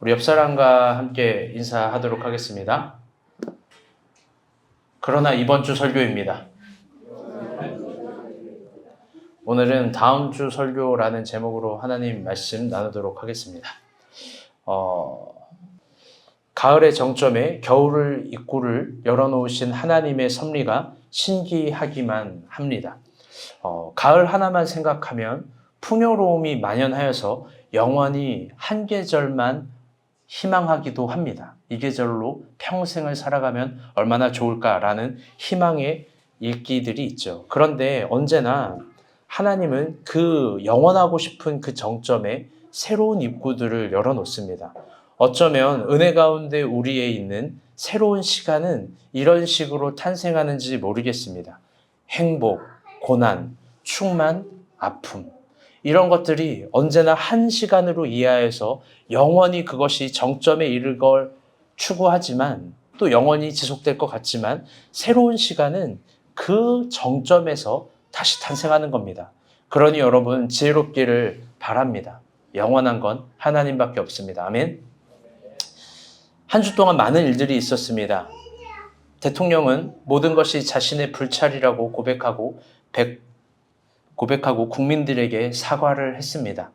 우리 옆 사람과 함께 인사하도록 하겠습니다. 그러나 이번 주 설교입니다. 오늘은 다음 주 설교라는 제목으로 하나님 말씀 나누도록 하겠습니다. 가을의 정점에 겨울을 입구를 열어놓으신 하나님의 섭리가 신기하기만 합니다. 가을 하나만 생각하면 풍요로움이 만연하여서 영원히 한 계절만 희망하기도 합니다. 이 계절로 평생을 살아가면 얼마나 좋을까라는 희망의 일기들이 있죠. 그런데 언제나 하나님은 그 영원하고 싶은 그 정점에 새로운 입구들을 열어놓습니다. 어쩌면 은혜 가운데 우리에 있는 새로운 시간은 이런 식으로 탄생하는지 모르겠습니다. 행복, 고난, 충만, 아픔, 이런 것들이 언제나 한 시간으로 이해해서 영원히 그것이 정점에 이를 걸 추구하지만 또 영원히 지속될 것 같지만 새로운 시간은 그 정점에서 다시 탄생하는 겁니다. 그러니 여러분 지혜롭기를 바랍니다. 영원한 건 하나님밖에 없습니다. 아멘. 한 주 동안 많은 일들이 있었습니다. 대통령은 모든 것이 자신의 불찰이라고 고백하고 국민들에게 사과를 했습니다.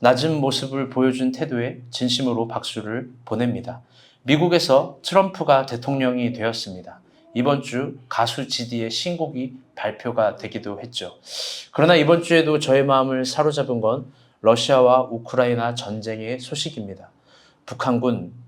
낮은 모습을 보여준 태도에 진심으로 박수를 보냅니다. 미국에서 트럼프가 대통령이 되었습니다. 이번 주 가수 지디의 신곡이 발표가 되기도 했죠. 그러나 이번 주에도 저의 마음을 사로잡은 건 러시아와 우크라이나 전쟁의 소식입니다.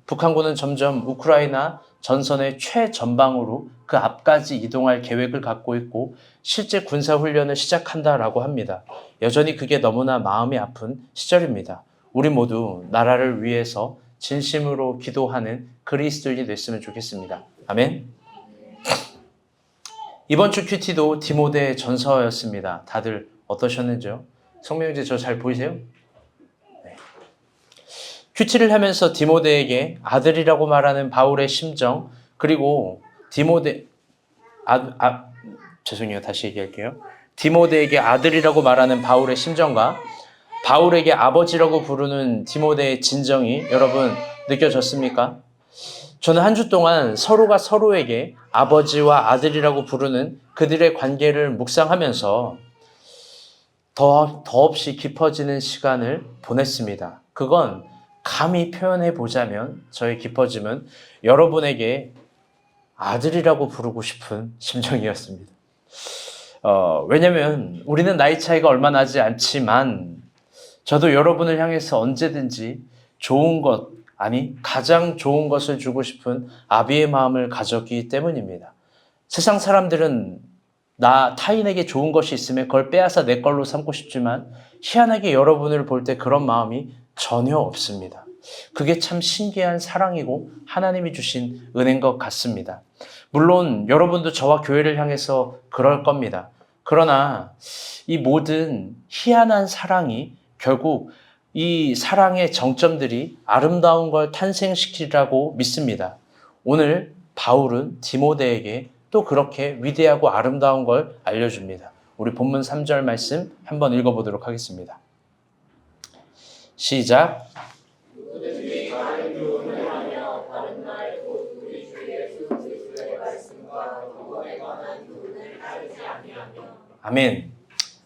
북한군은 점점 우크라이나 전선의 최전방으로 그 앞까지 이동할 계획을 갖고 있고 실제 군사훈련을 시작한다라고 합니다. 여전히 그게 너무나 마음이 아픈 시절입니다. 우리 모두 나라를 위해서 진심으로 기도하는 그리스도인이 됐으면 좋겠습니다. 아멘. 이번 주 큐티도 디모데 전서였습니다. 다들 어떠셨는지요? 성명제 저 잘 보이세요? 큐티를 하면서 디모데에게 아들이라고 말하는 바울의 심정, 그리고 죄송해요. 다시 얘기할게요. 디모데에게 아들이라고 말하는 바울의 심정과 바울에게 아버지라고 부르는 디모데의 진정이 여러분 느껴졌습니까? 저는 한 주 동안 서로가 서로에게 아버지와 아들이라고 부르는 그들의 관계를 묵상하면서 더없이 깊어지는 시간을 보냈습니다. 그건 감히 표현해 보자면 저의 깊어짐은 여러분에게 아들이라고 부르고 싶은 심정이었습니다. 왜냐면 우리는 나이 차이가 얼마 나지 않지만 저도 여러분을 향해서 언제든지 좋은 것, 가장 좋은 것을 주고 싶은 아비의 마음을 가졌기 때문입니다. 세상 사람들은 타인에게 좋은 것이 있으면 그걸 빼앗아 내 걸로 삼고 싶지만 희한하게 여러분을 볼 때 그런 마음이 전혀 없습니다. 그게 참 신기한 사랑이고 하나님이 주신 은혜인 것 같습니다. 물론 여러분도 저와 교회를 향해서 그럴 겁니다. 그러나 이 모든 희한한 사랑이 결국 이 사랑의 정점들이 아름다운 걸 탄생시키리라고 믿습니다. 오늘 바울은 디모데에게 또 그렇게 위대하고 아름다운 걸 알려줍니다. 우리 본문 3절 말씀 한번 읽어보도록 하겠습니다. 시작. 아멘.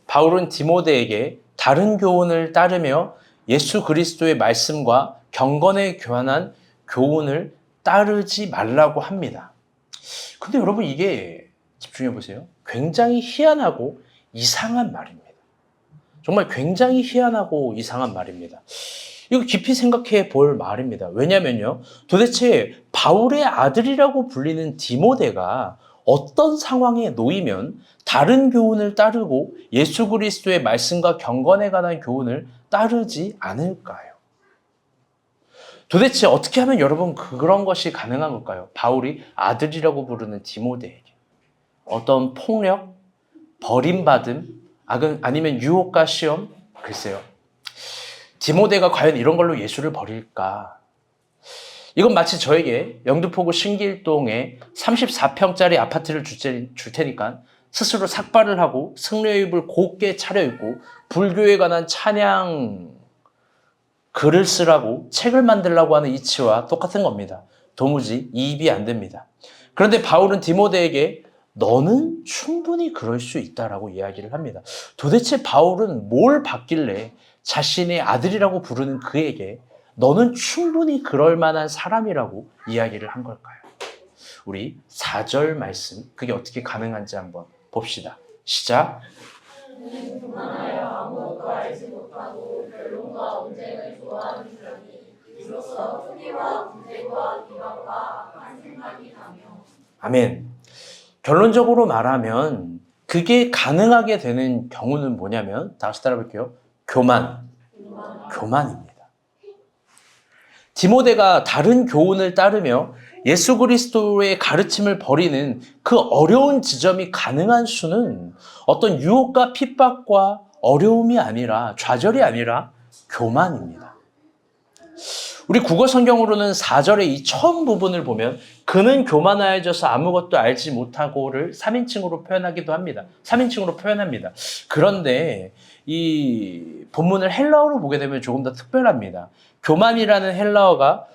바울은 디모데에게 다른 교훈을 따르며 예수 그리스도의 말씀과 경건에 교환한 교훈을 따르지 말라고 합니다. 근데 여러분 이게 집중해 보세요. 굉장히 희한하고 이상한 말입니다. 정말 굉장히 희한하고 이상한 말입니다. 이거 깊이 생각해 볼 말입니다. 왜냐면요. 도대체 바울의 아들이라고 불리는 디모데가 어떤 상황에 놓이면 다른 교훈을 따르고 예수 그리스도의 말씀과 경건에 관한 교훈을 따르지 않을까요? 도대체 어떻게 하면 여러분 그런 것이 가능한 걸까요? 바울이 아들이라고 부르는 디모데에게 어떤 폭력, 버림받음, 아니면 유혹과 시험? 글쎄요. 디모데가 과연 이런 걸로 예수를 버릴까? 이건 마치 저에게 영등포구 신길동에 34평짜리 아파트를 줄 테니까 스스로 삭발을 하고 승려입을 곱게 차려입고 불교에 관한 찬양 글을 쓰라고 책을 만들라고 하는 이치와 똑같은 겁니다. 도무지 이입이 안 됩니다. 그런데 바울은 디모데에게 너는 충분히 그럴 수 있다라고 이야기를 합니다. 도대체 바울은 뭘 받길래 자신의 아들이라고 부르는 그에게 너는 충분히 그럴 만한 사람이라고 이야기를 한 걸까요? 우리 4절 말씀, 그게 어떻게 가능한지 한번 봅시다. 시작. 그만하여 아무것도 알지 못하고 변론과 언쟁을 좋아하는 사람이 이로써 투기와 분쟁과 비방과 악한 생각이 나며. 아멘. 결론적으로 말하면 그게 가능하게 되는 경우는 뭐냐면 다시 따라볼게요. 교만입니다. 디모데가 다른 교훈을 따르며 예수 그리스도의 가르침을 버리는 그 어려운 지점이 가능한 수는 어떤 유혹과 핍박과 어려움이 아니라 좌절이 아니라 교만입니다. 우리 국어 성경으로는 4절의 이 처음 부분을 보면 그는 교만하여져서 아무것도 알지 못하고를 3인칭으로 표현하기도 합니다. 3인칭으로 표현합니다. 그런데 이 본문을 헬라어로 보게 되면 조금 더 특별합니다. 교만이라는 헬라어가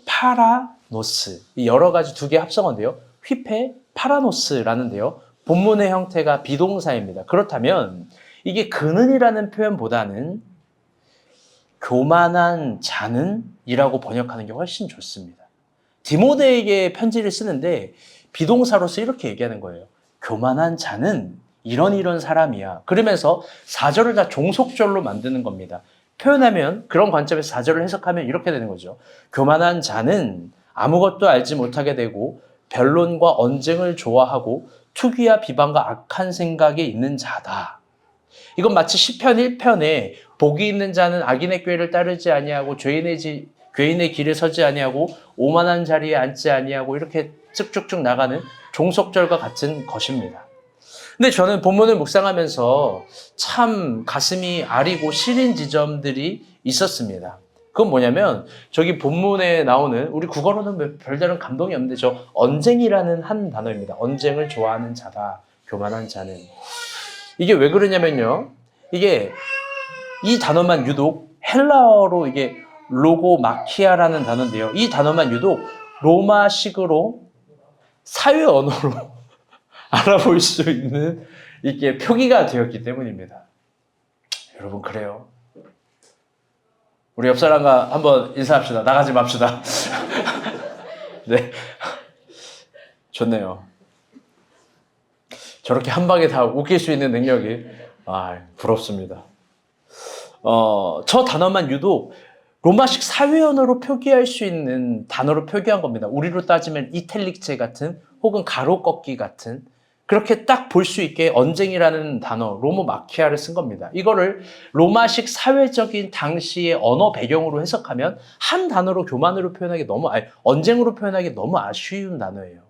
휘페파라노스, 여러 가지 두 개 합성어인데요. 휘페파라노스라는데요. 본문의 형태가 비동사입니다. 그렇다면 이게 그는이라는 표현보다는 교만한 자는 이라고 번역하는 게 훨씬 좋습니다. 디모데에게 편지를 쓰는데 비동사로서 이렇게 얘기하는 거예요. 교만한 자는 이런 사람이야. 그러면서 4절을 다 종속절로 만드는 겁니다. 표현하면 그런 관점에서 4절을 해석하면 이렇게 되는 거죠. 교만한 자는 아무것도 알지 못하게 되고 변론과 언쟁을 좋아하고 투기와 비방과 악한 생각이 있는 자다. 이건 마치 시편 1편에 복이 있는 자는 악인의 꾀를 따르지 아니하고 죄인의 길에 서지 아니하고 오만한 자리에 앉지 아니하고 이렇게 쭉쭉쭉 나가는 종속절과 같은 것입니다. 근데 저는 본문을 묵상하면서 참 가슴이 아리고 시린 지점들이 있었습니다. 그건 뭐냐면 저기 본문에 나오는 우리 국어로는 별다른 감동이 없는데 저 언쟁이라는 한 단어입니다. 언쟁을 좋아하는 자다. 교만한 자는. 이게 왜 그러냐면요. 이게 이 단어만 유독 헬라어로 이게 로고마키아라는 단어인데요. 이 단어만 유독 로마식으로 사회 언어로 알아볼 수 있는 이게 표기가 되었기 때문입니다. 여러분 그래요. 우리 옆 사람과 한번 인사합시다. 나가지 맙시다. 네, 좋네요. 저렇게 한 방에 다 웃길 수 있는 능력이 부럽습니다. 저 단어만 유독 로마식 사회 언어로 표기할 수 있는 단어로 표기한 겁니다. 우리로 따지면 이탈릭체 같은 혹은 가로 꺾기 같은 그렇게 딱 볼 수 있게 언쟁이라는 단어, 로모마키아를 쓴 겁니다. 이거를 로마식 사회적인 당시의 언어 배경으로 해석하면 한 단어로 교만으로 표현하기 언쟁으로 표현하기 너무 아쉬운 단어예요.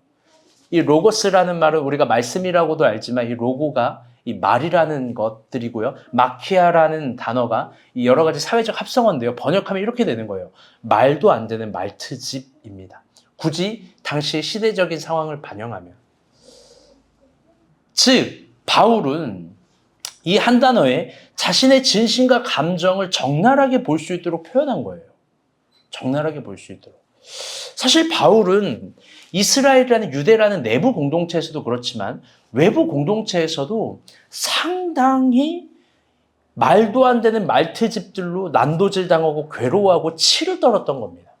이 로고스라는 말은 우리가 말씀이라고도 알지만 이 로고가 이 말이라는 것들이고요. 마키아라는 단어가 이 여러 가지 사회적 합성어인데요. 번역하면 이렇게 되는 거예요. 말도 안 되는 말트집입니다. 굳이 당시의 시대적인 상황을 반영하면. 즉 바울은 이 한 단어에 자신의 진심과 감정을 적나라하게 볼 수 있도록 표현한 거예요. 적나라하게 볼 수 있도록. 사실 바울은 이스라엘이라는 유대라는 내부 공동체에서도 그렇지만 외부 공동체에서도 상당히 말도 안 되는 말트집들로 난도질 당하고 괴로워하고 치를 떨었던 겁니다.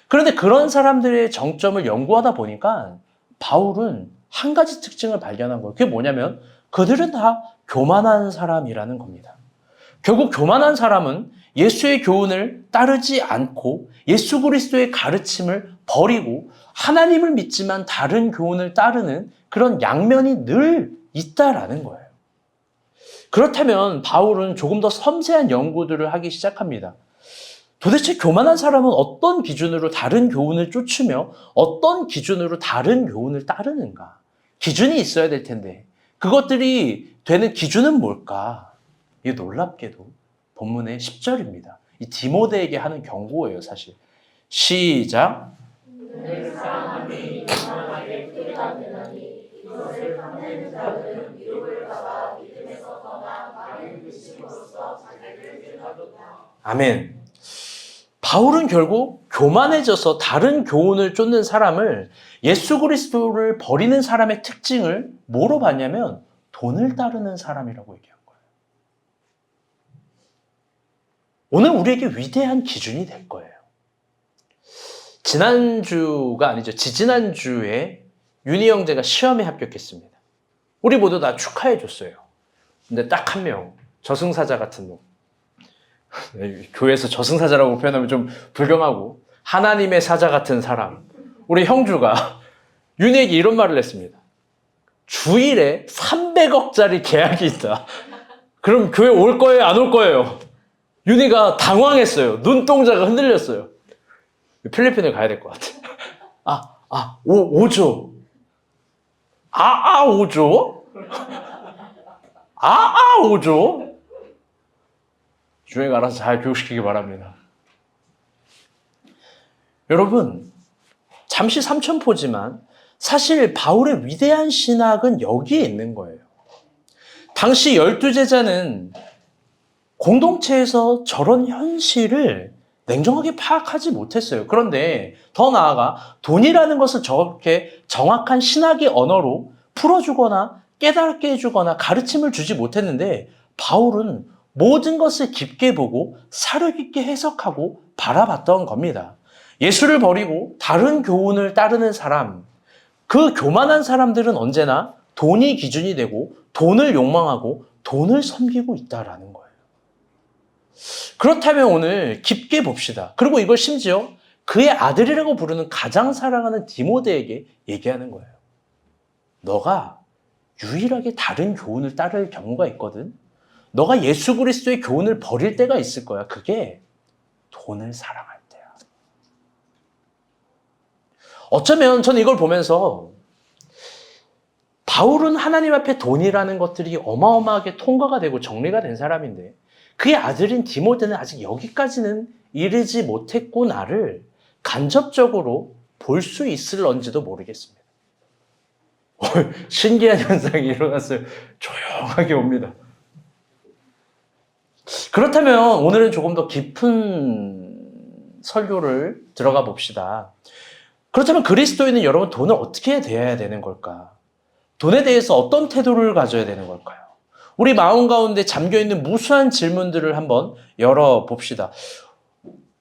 그런데 그런 사람들의 정점을 연구하다 보니까 바울은 한 가지 특징을 발견한 거예요. 그게 뭐냐면 그들은 다 교만한 사람이라는 겁니다. 결국 교만한 사람은 예수의 교훈을 따르지 않고 예수 그리스도의 가르침을 버리고 하나님을 믿지만 다른 교훈을 따르는 그런 양면이 늘 있다라는 거예요. 그렇다면 바울은 조금 더 섬세한 연구들을 하기 시작합니다. 도대체 교만한 사람은 어떤 기준으로 다른 교훈을 쫓으며 어떤 기준으로 다른 교훈을 따르는가? 기준이 있어야 될 텐데 그것들이 되는 기준은 뭘까? 이게 놀랍게도 본문의 10절입니다. 이 디모데에게 하는 경고예요, 사실. 시작. 늘 사랑하니 교만하게 표기가 되나니 이것을 탐내는 자들은 미혹을 받아 믿음에서 떠나 많은 의심으로써 자기를 죄가 아멘. 바울은 결국 교만해져서 다른 교훈을 쫓는 사람을 예수 그리스도를 버리는 사람의 특징을 뭐로 봤냐면 돈을 따르는 사람이라고 얘기한 거예요. 오늘 우리에게 위대한 기준이 될 거예요. 지난주가 아니죠. 지지난주에 윤희 형제가 시험에 합격했습니다. 우리 모두 다 축하해 줬어요. 근데 딱 한 명, 저승사자 같은 놈. 교회에서 저승사자라고 표현하면 좀 불경하고 하나님의 사자 같은 사람. 우리 형주가 윤희에게 이런 말을 했습니다. 주일에 300억짜리 계약이 있다. 그럼 교회 올 거예요? 안 올 거예요? 윤희가 당황했어요. 눈동자가 흔들렸어요. 필리핀을 가야 될 것 같아. 오죠. 5조? 5조? 주행 알아서 잘 교육시키기 바랍니다. 여러분, 잠시 삼천포지만 사실 바울의 위대한 신학은 여기에 있는 거예요. 당시 12제자는 공동체에서 저런 현실을 냉정하게 파악하지 못했어요. 그런데 더 나아가 돈이라는 것을 저렇게 정확한 신학의 언어로 풀어주거나 깨닫게 해주거나 가르침을 주지 못했는데 바울은 모든 것을 깊게 보고 사려 깊게 해석하고 바라봤던 겁니다. 예수를 버리고 다른 교훈을 따르는 사람, 그 교만한 사람들은 언제나 돈이 기준이 되고 돈을 욕망하고 돈을 섬기고 있다라는 거예요. 그렇다면 오늘 깊게 봅시다. 그리고 이걸 심지어 그의 아들이라고 부르는 가장 사랑하는 디모데에게 얘기하는 거예요. 너가 유일하게 다른 교훈을 따를 경우가 있거든. 너가 예수 그리스도의 교훈을 버릴 때가 있을 거야. 그게 돈을 사랑할 때야. 어쩌면 저는 이걸 보면서 바울은 하나님 앞에 돈이라는 것들이 어마어마하게 통과가 되고 정리가 된 사람인데 그의 아들인 디모데는 아직 여기까지는 이르지 못했구나를 간접적으로 볼 수 있을런지도 모르겠습니다. 신기한 현상이 일어났어요. 조용하게 옵니다. 그렇다면 오늘은 조금 더 깊은 설교를 들어가 봅시다. 그렇다면 그리스도인은 여러분 돈을 어떻게 대해야 되는 걸까? 돈에 대해서 어떤 태도를 가져야 되는 걸까요? 우리 마음 가운데 잠겨있는 무수한 질문들을 한번 열어봅시다.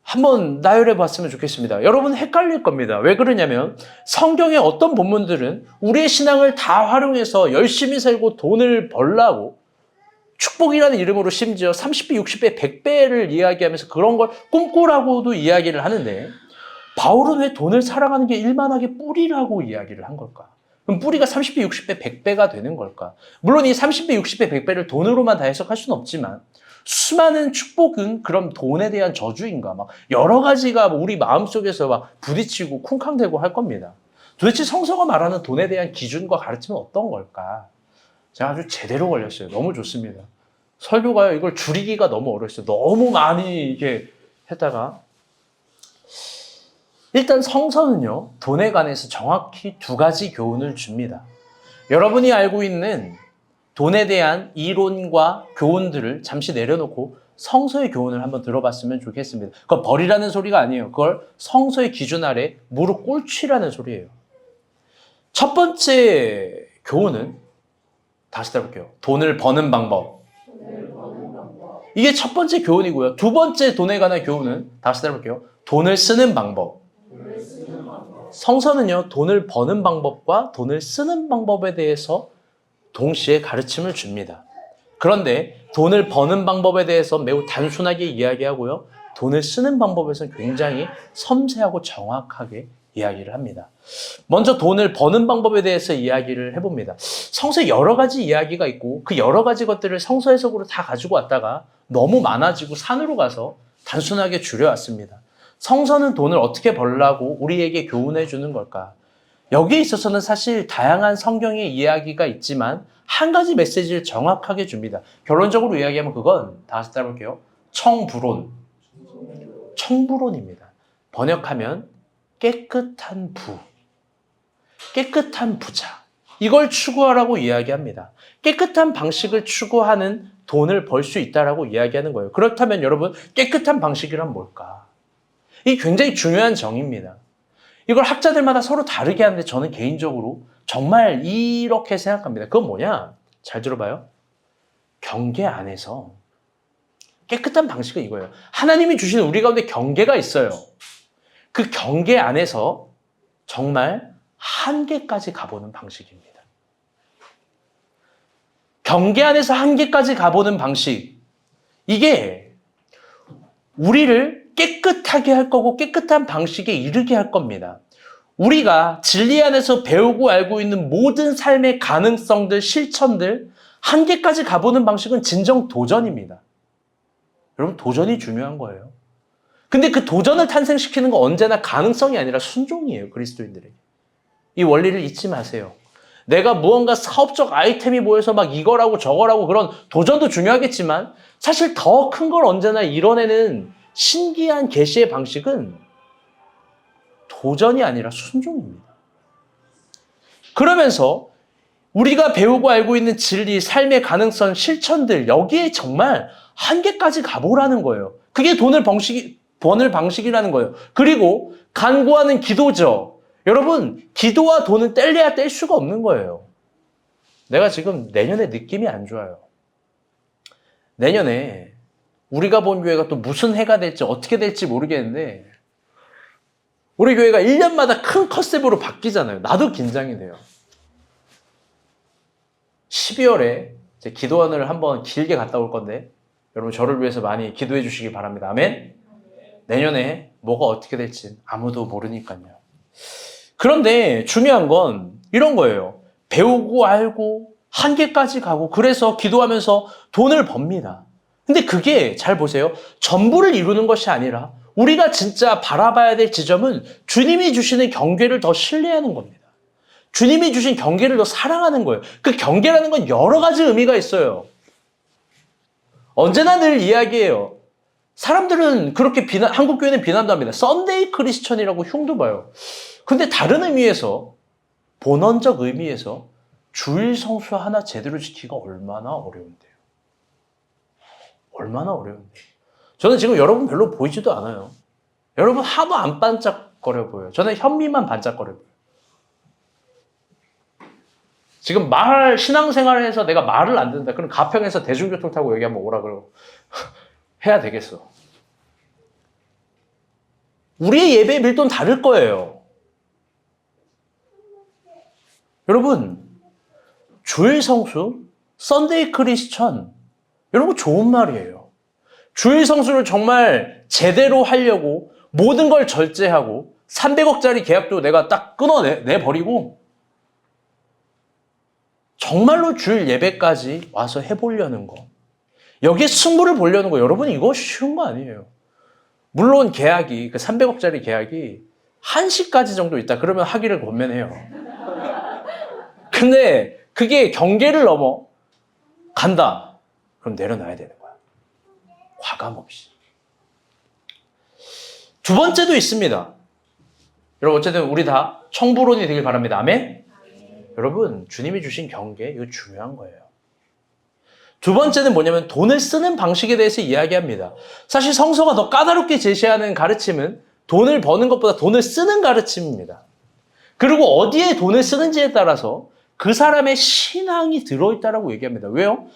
한번 나열해 봤으면 좋겠습니다. 여러분 헷갈릴 겁니다. 왜 그러냐면 성경의 어떤 본문들은 우리의 신앙을 다 활용해서 열심히 살고 돈을 벌라고 축복이라는 이름으로 심지어 30배, 60배, 100배를 이야기하면서 그런 걸 꿈꾸라고도 이야기를 하는데 바울은 왜 돈을 사랑하는 게 일만하게 뿌리라고 이야기를 한 걸까? 그럼 뿌리가 30배, 60배, 100배가 되는 걸까? 물론 이 30배, 60배, 100배를 돈으로만 다 해석할 수는 없지만 수많은 축복은 그럼 돈에 대한 저주인가? 막 여러 가지가 우리 마음속에서 막 부딪히고 쿵쾅대고 할 겁니다. 도대체 성서가 말하는 돈에 대한 기준과 가르침은 어떤 걸까? 제가 아주 제대로 걸렸어요. 너무 좋습니다. 설교가요, 이걸 줄이기가 너무 어려웠어요. 너무 많이 이렇게 했다가. 일단 성서는요, 돈에 관해서 정확히 두 가지 교훈을 줍니다. 여러분이 알고 있는 돈에 대한 이론과 교훈들을 잠시 내려놓고 성서의 교훈을 한번 들어봤으면 좋겠습니다. 그건 버리라는 소리가 아니에요. 그걸 성서의 기준 아래 무릎 꿇치라는 소리예요. 첫 번째 교훈은 다시 해볼게요. 돈을 버는 방법. 이게 첫 번째 교훈이고요. 두 번째 돈에 관한 교훈은 다시 해볼게요. 돈을 쓰는 방법. 성서는요, 돈을 버는 방법과 돈을 쓰는 방법에 대해서 동시에 가르침을 줍니다. 그런데 돈을 버는 방법에 대해서 매우 단순하게 이야기하고요. 돈을 쓰는 방법에서는 굉장히 섬세하고 정확하게 이야기를 합니다. 먼저 돈을 버는 방법에 대해서 이야기를 해봅니다. 성서에 여러 가지 이야기가 있고 그 여러 가지 것들을 성서 해석으로 다 가지고 왔다가 너무 많아지고 산으로 가서 단순하게 줄여왔습니다. 성서는 돈을 어떻게 벌라고 우리에게 교훈해 주는 걸까? 여기에 있어서는 사실 다양한 성경의 이야기가 있지만 한 가지 메시지를 정확하게 줍니다. 결론적으로 이야기하면 그건 다시 따라볼게요. 청부론. 청부론입니다. 번역하면 깨끗한 부. 깨끗한 부자. 이걸 추구하라고 이야기합니다. 깨끗한 방식을 추구하는 돈을 벌 수 있다라고 이야기하는 거예요. 그렇다면 여러분, 깨끗한 방식이란 뭘까? 이게 굉장히 중요한 정의입니다. 이걸 학자들마다 서로 다르게 하는데 저는 개인적으로 정말 이렇게 생각합니다. 그건 뭐냐? 잘 들어봐요. 경계 안에서 깨끗한 방식은 이거예요. 하나님이 주신 우리 가운데 경계가 있어요. 그 경계 안에서 정말 한계까지 가보는 방식입니다. 경계 안에서 한계까지 가보는 방식. 이게 우리를 깨끗하게 할 거고 깨끗한 방식에 이르게 할 겁니다. 우리가 진리 안에서 배우고 알고 있는 모든 삶의 가능성들, 실천들, 한계까지 가보는 방식은 진정 도전입니다. 여러분, 도전이 중요한 거예요. 근데 그 도전을 탄생시키는 건 언제나 가능성이 아니라 순종이에요, 그리스도인들에게. 이 원리를 잊지 마세요. 내가 무언가 사업적 아이템이 모여서 막 이거라고 저거라고 그런 도전도 중요하겠지만 사실 더 큰 걸 언제나 이뤄내는 신기한 계시의 방식은 도전이 아니라 순종입니다. 그러면서 우리가 배우고 알고 있는 진리, 삶의 가능성, 실천들 여기에 정말 한계까지 가보라는 거예요. 그게 돈을 버는 방식이라는 거예요. 그리고 간구하는 기도죠. 여러분, 기도와 돈은 뗄래야 뗄 수가 없는 거예요. 내가 지금 내년에 느낌이 안 좋아요. 내년에 우리가 본 교회가 또 무슨 해가 될지 어떻게 될지 모르겠는데 우리 교회가 1년마다 큰 컨셉으로 바뀌잖아요. 나도 긴장이 돼요. 12월에 제 기도원을 한번 길게 갔다 올 건데 여러분 저를 위해서 많이 기도해 주시기 바랍니다. 아멘? 내년에 뭐가 어떻게 될지 아무도 모르니까요. 그런데 중요한 건 이런 거예요. 배우고 알고 한계까지 가고 그래서 기도하면서 돈을 법니다. 근데 그게 잘 보세요. 전부를 이루는 것이 아니라 우리가 진짜 바라봐야 될 지점은 주님이 주시는 경계를 더 신뢰하는 겁니다. 주님이 주신 경계를 더 사랑하는 거예요. 그 경계라는 건 여러 가지 의미가 있어요. 언제나 늘 이야기해요. 사람들은 그렇게 한국교회는 비난도 합니다. 썬데이 크리스천이라고 흉도 봐요. 근데 다른 의미에서, 본원적 의미에서 주일 성수 하나 제대로 지키기가 얼마나 어려운데요. 얼마나 어려운데요. 저는 지금 여러분 별로 보이지도 않아요. 여러분 하도 안 반짝거려 보여요. 저는 현미만 반짝거려 보여요. 지금 신앙생활을 해서 내가 말을 안 듣는다. 그럼 가평에서 대중교통 타고 여기 한번 오라 그러고 해야 되겠어. 우리의 예배의 밀도는 다를 거예요. 여러분, 주일 성수, 썬데이 크리스천, 여러분 좋은 말이에요. 주일 성수를 정말 제대로 하려고 모든 걸 절제하고 300억짜리 계약도 내가 딱 끊어내버리고 정말로 주일 예배까지 와서 해보려는 거. 여기에 승부를 보려는 거. 여러분 이거 쉬운 거 아니에요. 물론 계약이, 그 300억짜리 계약이 1시까지 정도 있다. 그러면 하기를 권면해요. 근데 그게 경계를 넘어 간다. 그럼 내려놔야 되는 거야. 과감 없이. 두 번째도 있습니다. 여러분 어쨌든 우리 다 청부론이 되길 바랍니다. 아멘? 여러분 주님이 주신 경계 이거 중요한 거예요. 두 번째는 뭐냐면 돈을 쓰는 방식에 대해서 이야기합니다. 사실 성서가 더 까다롭게 제시하는 가르침은 돈을 버는 것보다 돈을 쓰는 가르침입니다. 그리고 어디에 돈을 쓰는지에 따라서 그 사람의 신앙이 들어있다라고 얘기합니다. 왜요?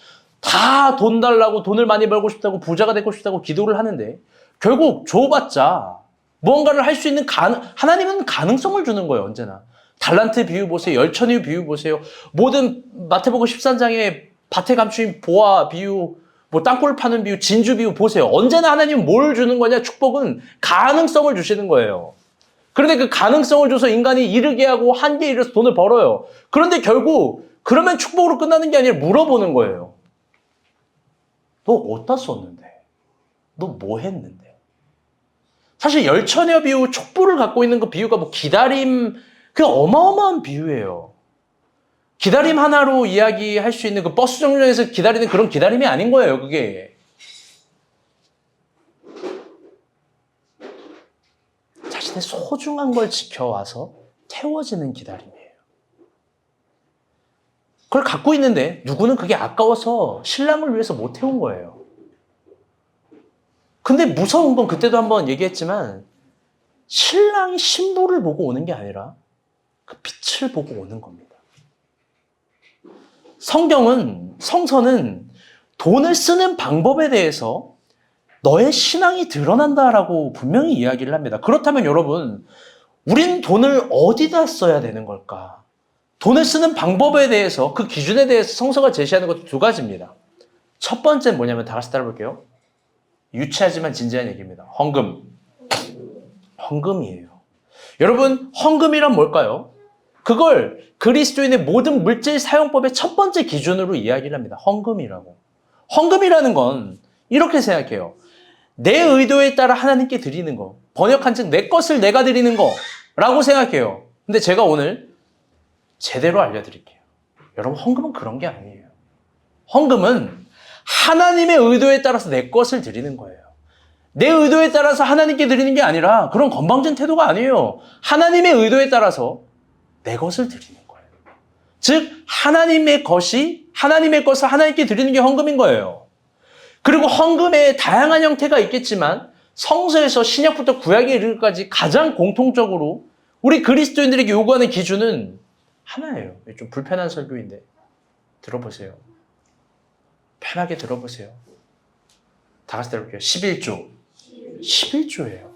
다 돈 달라고 돈을 많이 벌고 싶다고 부자가 되고 싶다고 기도를 하는데 결국 줘봤자 무언가를 할 수 있는 하나님은 가능성을 주는 거예요. 언제나. 달란트 비유 보세요. 열천의 비유 보세요. 모든 마태복음 13장의 밭에 감추인 보아 비유, 뭐 땅굴 파는 비유, 진주 비유 보세요. 언제나 하나님은 뭘 주는 거냐? 축복은 가능성을 주시는 거예요. 그런데 그 가능성을 줘서 인간이 이르게 하고 한계에 이르러서 돈을 벌어요. 그런데 결국 그러면 축복으로 끝나는 게 아니라 물어보는 거예요. 너 어디다 썼는데? 너 뭐 했는데? 사실 열처녀 비유, 촛불을 갖고 있는 그 비유가 뭐 기다림, 그 어마어마한 비유예요. 기다림 하나로 이야기할 수 있는 그 버스 정류장에서 기다리는 그런 기다림이 아닌 거예요, 그게. 자신의 소중한 걸 지켜와서 태워지는 기다림이에요. 그걸 갖고 있는데 누구는 그게 아까워서 신랑을 위해서 못 해온 거예요. 근데 무서운 건 그때도 한번 얘기했지만 신랑이 신부를 보고 오는 게 아니라 그 빛을 보고 오는 겁니다. 성서는 돈을 쓰는 방법에 대해서 너의 신앙이 드러난다라고 분명히 이야기를 합니다. 그렇다면 여러분, 우린 돈을 어디다 써야 되는 걸까? 돈을 쓰는 방법에 대해서, 그 기준에 대해서 성서가 제시하는 것도 두 가지입니다. 첫 번째는 뭐냐면 다 같이 따라볼게요. 유치하지만 진지한 얘기입니다. 헌금이에요. 여러분, 헌금이란 뭘까요? 그걸 그리스도인의 모든 물질 사용법의 첫 번째 기준으로 이야기를 합니다. 헌금이라고. 헌금이라는 건 이렇게 생각해요. 내 의도에 따라 하나님께 드리는 거. 번역한 즉 내 것을 내가 드리는 거라고 생각해요. 근데 제가 오늘 제대로 알려드릴게요. 여러분, 헌금은 그런 게 아니에요. 헌금은 하나님의 의도에 따라서 내 것을 드리는 거예요. 내 의도에 따라서 하나님께 드리는 게 아니라 그런 건방진 태도가 아니에요. 하나님의 의도에 따라서 내 것을 드리는 거예요. 즉 하나님의 것을 하나님께 드리는 게 헌금인 거예요. 그리고 헌금에 다양한 형태가 있겠지만 성서에서 신약부터 구약에 이르기까지 가장 공통적으로 우리 그리스도인들에게 요구하는 기준은 하나예요. 좀 불편한 설교인데 들어보세요. 편하게 들어보세요. 다 같이 들어볼게요. 11조예요.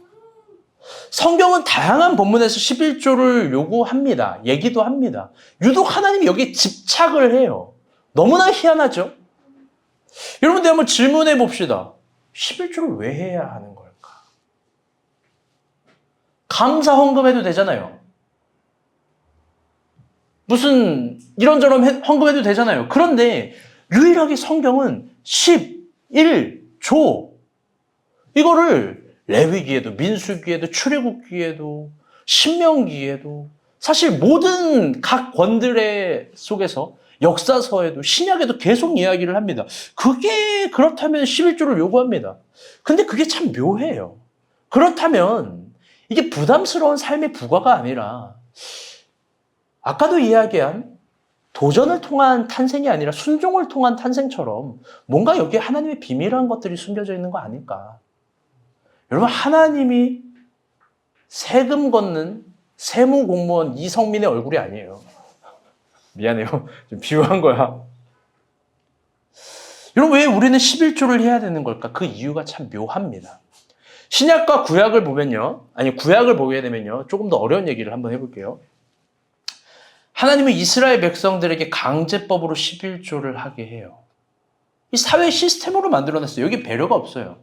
성경은 다양한 본문에서 11조를 요구합니다. 얘기도 합니다. 유독 하나님이 여기에 집착을 해요. 너무나 희한하죠? 여러분들 한번 질문해 봅시다. 11조를 왜 해야 하는 걸까? 감사 헌금해도 되잖아요. 무슨 이런저런 헌금해도 되잖아요. 그런데 유일하게 성경은 11조 이거를 레위기에도 민수기에도 출애굽기에도 신명기에도 사실 모든 각 권들의 속에서 역사서에도 신약에도 계속 이야기를 합니다. 그게 그렇다면 11조를 요구합니다. 근데 그게 참 묘해요. 그렇다면 이게 부담스러운 삶의 부과가 아니라 아까도 이야기한 도전을 통한 탄생이 아니라 순종을 통한 탄생처럼 뭔가 여기에 하나님의 비밀한 것들이 숨겨져 있는 거 아닐까. 여러분, 하나님이 세금 걷는 세무공무원 이성민의 얼굴이 아니에요. 미안해요. 좀 비유한 거야. 여러분, 왜 우리는 11조를 해야 되는 걸까? 그 이유가 참 묘합니다. 신약과 구약을 구약을 보게 되면요. 조금 더 어려운 얘기를 한번 해볼게요. 하나님은 이스라엘 백성들에게 강제법으로 11조를 하게 해요. 이 사회 시스템으로 만들어놨어요. 여기 배려가 없어요.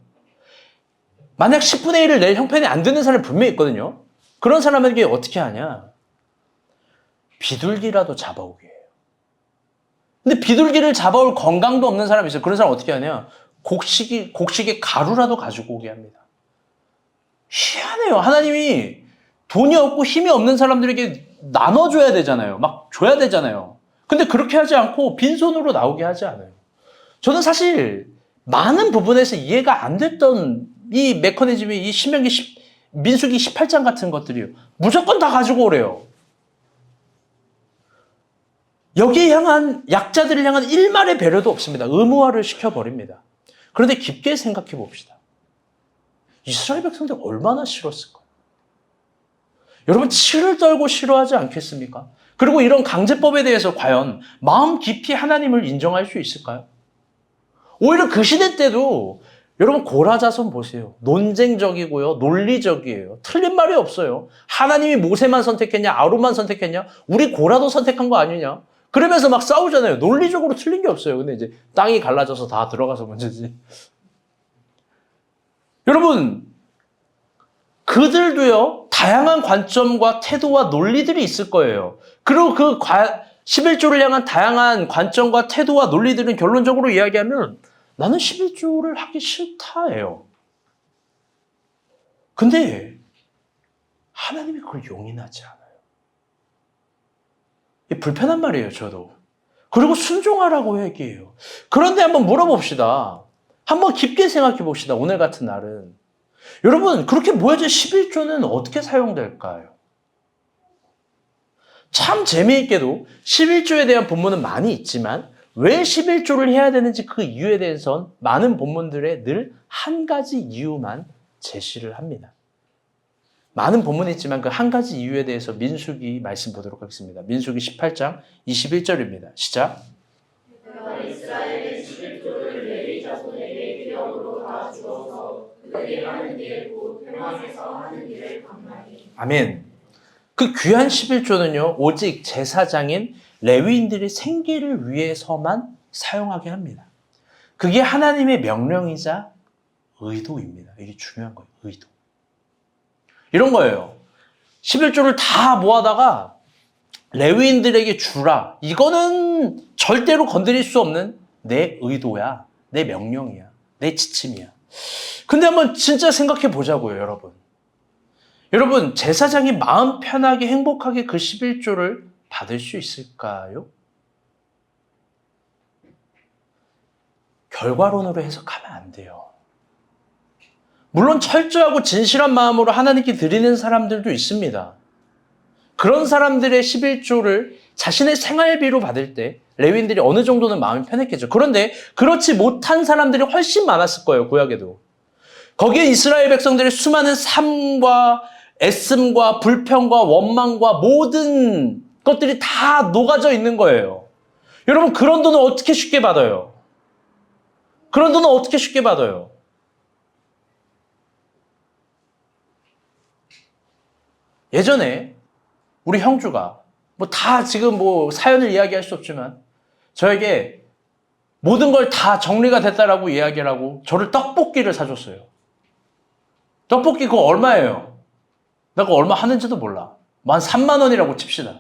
만약 10분의 1을 낼 형편이 안 되는 사람이 분명히 있거든요. 그런 사람에게 어떻게 하냐? 비둘기라도 잡아오게 해요. 근데 비둘기를 잡아올 건강도 없는 사람이 있어요. 그런 사람 어떻게 하냐? 곡식에 가루라도 가지고 오게 합니다. 희한해요. 하나님이 돈이 없고 힘이 없는 사람들에게 나눠줘야 되잖아요. 막 줘야 되잖아요. 근데 그렇게 하지 않고 빈손으로 나오게 하지 않아요. 저는 사실 많은 부분에서 이해가 안 됐던 이 메커니즘이 이 민수기 18장 같은 것들이요. 무조건 다 가지고 오래요. 여기에 향한 약자들을 향한 일말의 배려도 없습니다. 의무화를 시켜버립니다. 그런데 깊게 생각해 봅시다. 이스라엘 백성들 얼마나 싫었을까? 여러분, 치를 떨고 싫어하지 않겠습니까? 그리고 이런 강제법에 대해서 과연 마음 깊이 하나님을 인정할 수 있을까요? 오히려 그 시대 때도 여러분 고라자손 보세요. 논쟁적이고요. 논리적이에요. 틀린 말이 없어요. 하나님이 모세만 선택했냐? 아론만 선택했냐? 우리 고라도 선택한 거 아니냐? 그러면서 막 싸우잖아요. 논리적으로 틀린 게 없어요. 근데 이제 땅이 갈라져서 다 들어가서 문제지. 여러분, 그들도요, 다양한 관점과 태도와 논리들이 있을 거예요. 그리고 그 11조를 향한 다양한 관점과 태도와 논리들은 결론적으로 이야기하면 나는 11조를 하기 싫다예요. 근데 하나님이 그걸 용인하지 않아요. 이게 불편한 말이에요, 저도. 그리고 순종하라고 얘기해요. 그런데 한번 물어봅시다. 한번 깊게 생각해 봅시다. 오늘 같은 날은. 여러분, 그렇게 모여진 11조는 어떻게 사용될까요? 참 재미있게도 11조에 대한 본문은 많이 있지만 왜 11조를 해야 되는지 그 이유에 대해선 많은 본문들에 늘 한 가지 이유만 제시를 합니다. 많은 본문이 있지만 그 한 가지 이유에 대해서 민수기 말씀 보도록 하겠습니다. 민수기 18장 21절입니다. 시작. 내가 이스라엘의 11조를 레위 자손에게 기업으로 다 주어서 그들이 하는 일 곧 회막에서 하는 일을 감나니. 아멘. 그 귀한 11조는요, 오직 제사장인 레위인들의 생계를 위해서만 사용하게 합니다. 그게 하나님의 명령이자 의도입니다. 이게 중요한 거예요. 의도. 이런 거예요. 11조를 다 모아다가 레위인들에게 주라. 이거는 절대로 건드릴 수 없는 내 의도야. 내 명령이야. 내 지침이야. 근데 한번 진짜 생각해 보자고요, 여러분. 여러분, 제사장이 마음 편하게 행복하게 그 11조를 받을 수 있을까요? 결과론으로 해석하면 안 돼요. 물론 철저하고 진실한 마음으로 하나님께 드리는 사람들도 있습니다. 그런 사람들의 11조를 자신의 생활비로 받을 때 레위인들이 어느 정도는 마음이 편했겠죠. 그런데 그렇지 못한 사람들이 훨씬 많았을 거예요, 구약에도. 거기에 이스라엘 백성들의 수많은 삶과 애씀과 불평과 원망과 모든 것들이 다 녹아져 있는 거예요. 여러분, 그런 돈을 어떻게 쉽게 받아요? 그런 돈을 어떻게 쉽게 받아요? 예전에 우리 형주가 뭐 다 지금 뭐 사연을 이야기할 수 없지만 저에게 모든 걸 다 정리가 됐다라고 이야기를 하고 저를 떡볶이를 사줬어요. 떡볶이 그거 얼마예요? 내가 얼마 하는지도 몰라. 한 3만 원이라고 칩시다.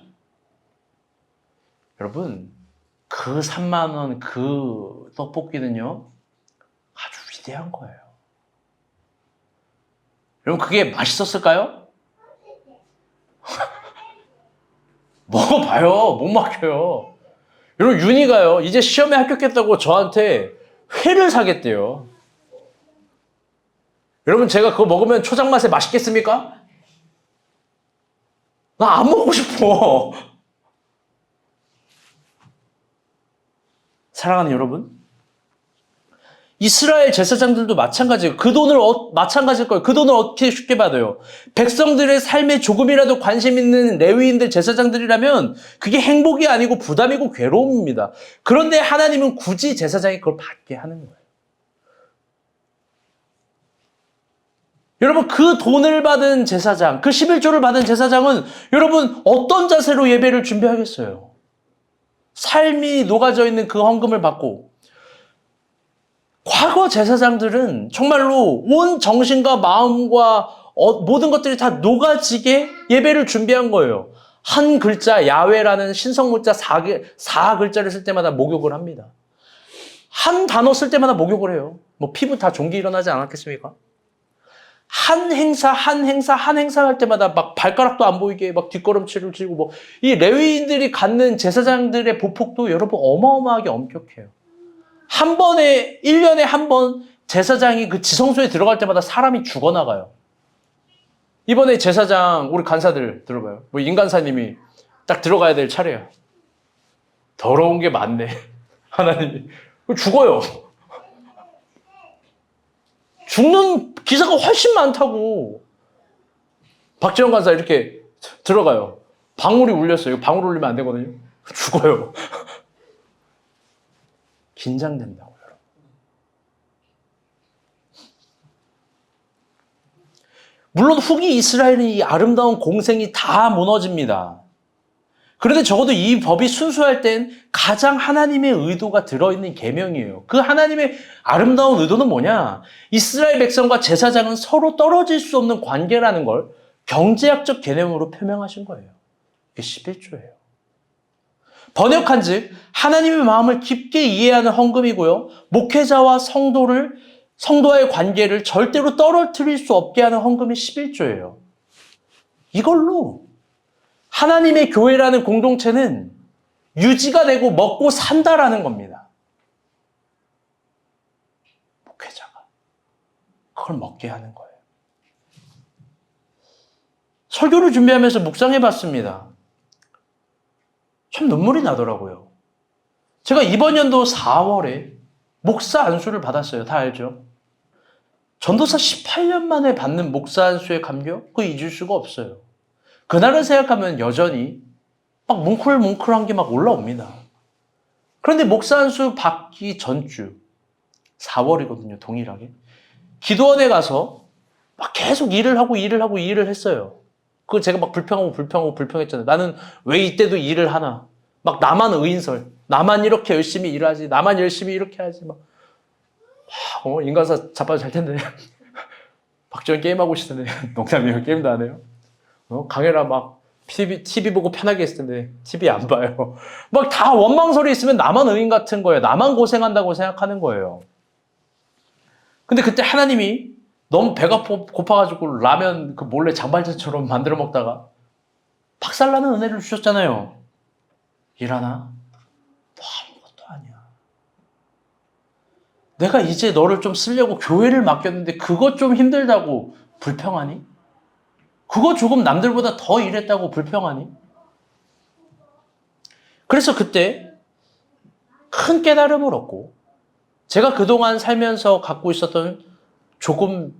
여러분, 그 3만 원 그 떡볶이는요, 아주 위대한 거예요. 여러분, 그게 맛있었을까요? 먹어봐요. 못 막혀요. 여러분, 윤희가요, 이제 시험에 합격했다고 저한테 회를 사겠대요. 여러분, 제가 그거 먹으면 초장 맛에 맛있겠습니까? 나 안 먹고 싶어. 사랑하는 여러분, 이스라엘 제사장들도 마찬가지예요. 마찬가지일 거예요. 그 돈을 어떻게 쉽게 받아요? 백성들의 삶에 조금이라도 관심 있는 레위인들 제사장들이라면 그게 행복이 아니고 부담이고 괴로움입니다. 그런데 하나님은 굳이 제사장이 그걸 받게 하는 거예요. 여러분, 그 돈을 받은 제사장, 그 11조를 받은 제사장은 여러분 어떤 자세로 예배를 준비하겠어요? 삶이 녹아져 있는 그 헌금을 받고, 과거 제사장들은 정말로 온 정신과 마음과 모든 것들이 다 녹아지게 예배를 준비한 거예요. 한 글자 야훼라는 신성문자 4글자를 쓸 때마다 목욕을 합니다. 한 단어 쓸 때마다 목욕을 해요. 뭐 피부 다 종기 일어나지 않았겠습니까? 한 행사 할 때마다 막 발가락도 안 보이게 막 뒷걸음질을 치고, 뭐 이 레위인들이 갖는 제사장들의 보폭도 여러분 어마어마하게 엄격해요. 한 번에 1년에 한 번 제사장이 그 지성소에 들어갈 때마다 사람이 죽어나가요. 이번에 제사장 우리 간사들 들어봐요. 뭐 임간사님이 딱 들어가야 될 차례야. 더러운 게 많네. 하나님이 죽어요. 죽는 기사가 훨씬 많다고. 박지원 간사 이렇게 들어가요. 방울이 울렸어요. 방울 울리면 안 되거든요. 죽어요. 긴장된다고요. 물론 후기 이스라엘의 이 아름다운 공생이 다 무너집니다. 그런데 적어도 이 법이 순수할 땐 가장 하나님의 의도가 들어있는 계명이에요. 그 하나님의 아름다운 의도는 뭐냐? 이스라엘 백성과 제사장은 서로 떨어질 수 없는 관계라는 걸 경제학적 개념으로 표명하신 거예요. 이게 11조예요. 번역한 즉 하나님의 마음을 깊게 이해하는 헌금이고요. 목회자와 성도와의 관계를 절대로 떨어뜨릴 수 없게 하는 헌금이 11조예요. 이걸로 하나님의 교회라는 공동체는 유지가 되고 먹고 산다라는 겁니다. 목회자가 그걸 먹게 하는 거예요. 설교를 준비하면서 묵상해 봤습니다. 참 눈물이 나더라고요. 제가 이번 연도 4월에 목사 안수를 받았어요. 다 알죠? 전도사 18년 만에 받는 목사 안수의 감격? 그거 잊을 수가 없어요. 그날을 생각하면 여전히 막 뭉클뭉클한 게 막 올라옵니다. 그런데 목사 안수 받기 전주, 4월이거든요, 동일하게. 기도원에 가서 막 계속 일을 했어요. 그거 제가 막 불평했잖아요. 나는 왜 이때도 일을 하나. 막 나만 의인설. 나만 이렇게 열심히 일하지. 나만 열심히 이렇게 하지. 막. 인간사 자빠져 잘 텐데. 박지원 게임하고 있을 텐데. 농담이에요. 게임도 안 해요. 강혜라 막 TV 보고 편하게 했을 텐데. TV 안 봐요. 막 다 원망설이 있으면 나만 의인 같은 거예요. 나만 고생한다고 생각하는 거예요. 근데 그때 하나님이 너무 배가 고파가지고 라면 그 몰래 장발장처럼 만들어 먹다가 박살나는 은혜를 주셨잖아요. 일하나? 너 아무것도 아니야. 내가 이제 너를 좀 쓰려고 교회를 맡겼는데 그거 좀 힘들다고 불평하니? 그거 조금 남들보다 더 일했다고 불평하니? 그래서 그때 큰 깨달음을 얻고 제가 그동안 살면서 갖고 있었던 조금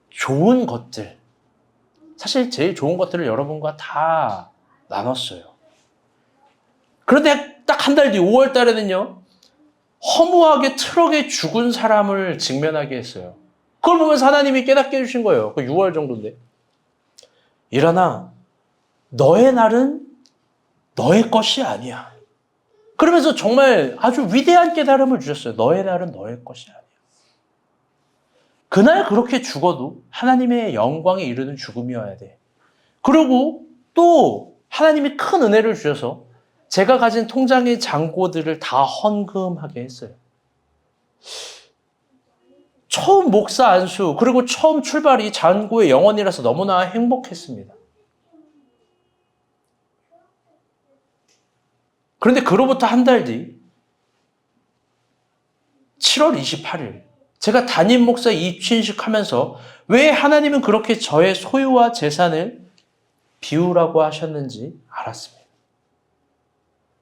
좋은 것들, 사실 제일 좋은 것들을 여러분과 다 나눴어요. 그런데 딱 한 달 뒤 5월 달에는요. 허무하게 트럭에 죽은 사람을 직면하게 했어요. 그걸 보면서 하나님이 깨닫게 해주신 거예요. 그 6월 정도인데. 일어나 너의 날은 너의 것이 아니야. 그러면서 정말 아주 위대한 깨달음을 주셨어요. 너의 날은 너의 것이 아니야. 그날 그렇게 죽어도 하나님의 영광에 이르는 죽음이어야 돼. 그리고 또 하나님이 큰 은혜를 주셔서 제가 가진 통장의 잔고들을 다 헌금하게 했어요. 처음 목사 안수 그리고 처음 출발이 잔고의 영원이라서 너무나 행복했습니다. 그런데 그로부터 한 달 뒤 7월 28일 제가 담임 목사 입춘식 하면서 왜 하나님은 그렇게 저의 소유와 재산을 비우라고 하셨는지 알았습니다.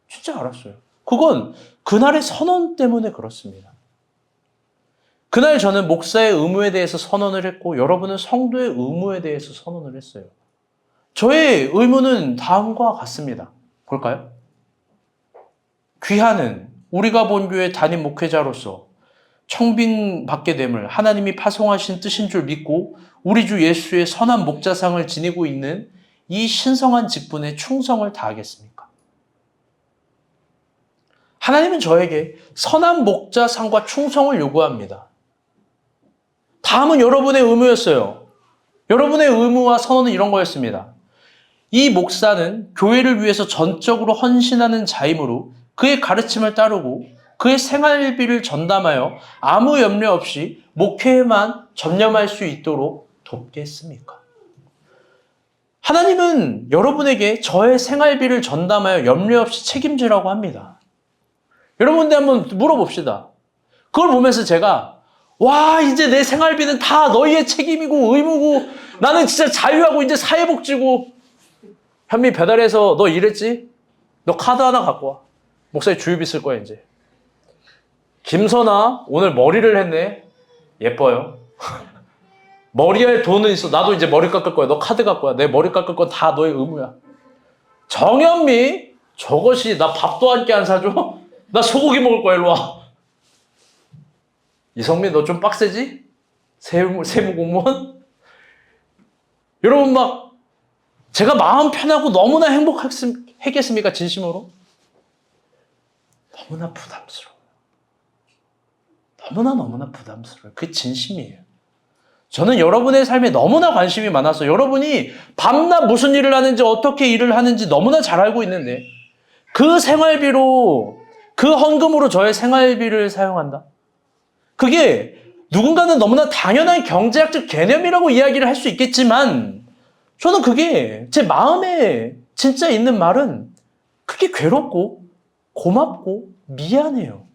진짜 알았어요. 그건 그날의 선언 때문에 그렇습니다. 그날 저는 목사의 의무에 대해서 선언을 했고 여러분은 성도의 의무에 대해서 선언을 했어요. 저의 의무는 다음과 같습니다. 볼까요? 귀하는 우리가 본 교회 담임 목회자로서 청빙받게 됨을 하나님이 파송하신 뜻인 줄 믿고 우리 주 예수의 선한 목자상을 지니고 있는 이 신성한 직분에 충성을 다하겠습니까? 하나님은 저에게 선한 목자상과 충성을 요구합니다. 다음은 여러분의 의무였어요. 여러분의 의무와 선언은 이런 거였습니다. 이 목사는 교회를 위해서 전적으로 헌신하는 자이므로 그의 가르침을 따르고 그의 생활비를 전담하여 아무 염려 없이 목회에만 전념할 수 있도록 돕겠습니까? 하나님은 여러분에게 저의 생활비를 전담하여 염려 없이 책임지라고 합니다. 여러분들 한번 물어봅시다. 그걸 보면서 제가 와 이제 내 생활비는 다 너희의 책임이고 의무고 나는 진짜 자유하고 이제 사회복지고 현미 배달해서 너 일했지? 너 카드 하나 갖고 와. 목사님 주유비 쓸 거야 이제. 김선아 오늘 머리를 했네. 예뻐요. 머리에 돈은 있어. 나도 이제 머리 깎을 거야. 너 카드 갖고 와. 내 머리 깎을 건 다 너의 의무야. 정현미 저것이 나 밥도 함께 안 사줘? 나 소고기 먹을 거야. 일로 와. 이성민 너 좀 빡세지? 세무공무원? 여러분 막 제가 마음 편하고 너무나 행복했겠습니까? 진심으로? 너무나 부담스러워요. 너무나 부담스러워요. 그게 진심이에요. 저는 여러분의 삶에 너무나 관심이 많아서 여러분이 밤낮 무슨 일을 하는지 어떻게 일을 하는지 너무나 잘 알고 있는데 그 생활비로 그 헌금으로 저의 생활비를 사용한다? 그게 누군가는 너무나 당연한 경제학적 개념이라고 이야기를 할 수 있겠지만 저는 그게 제 마음에 진짜 있는 말은 그게 괴롭고 고맙고 미안해요.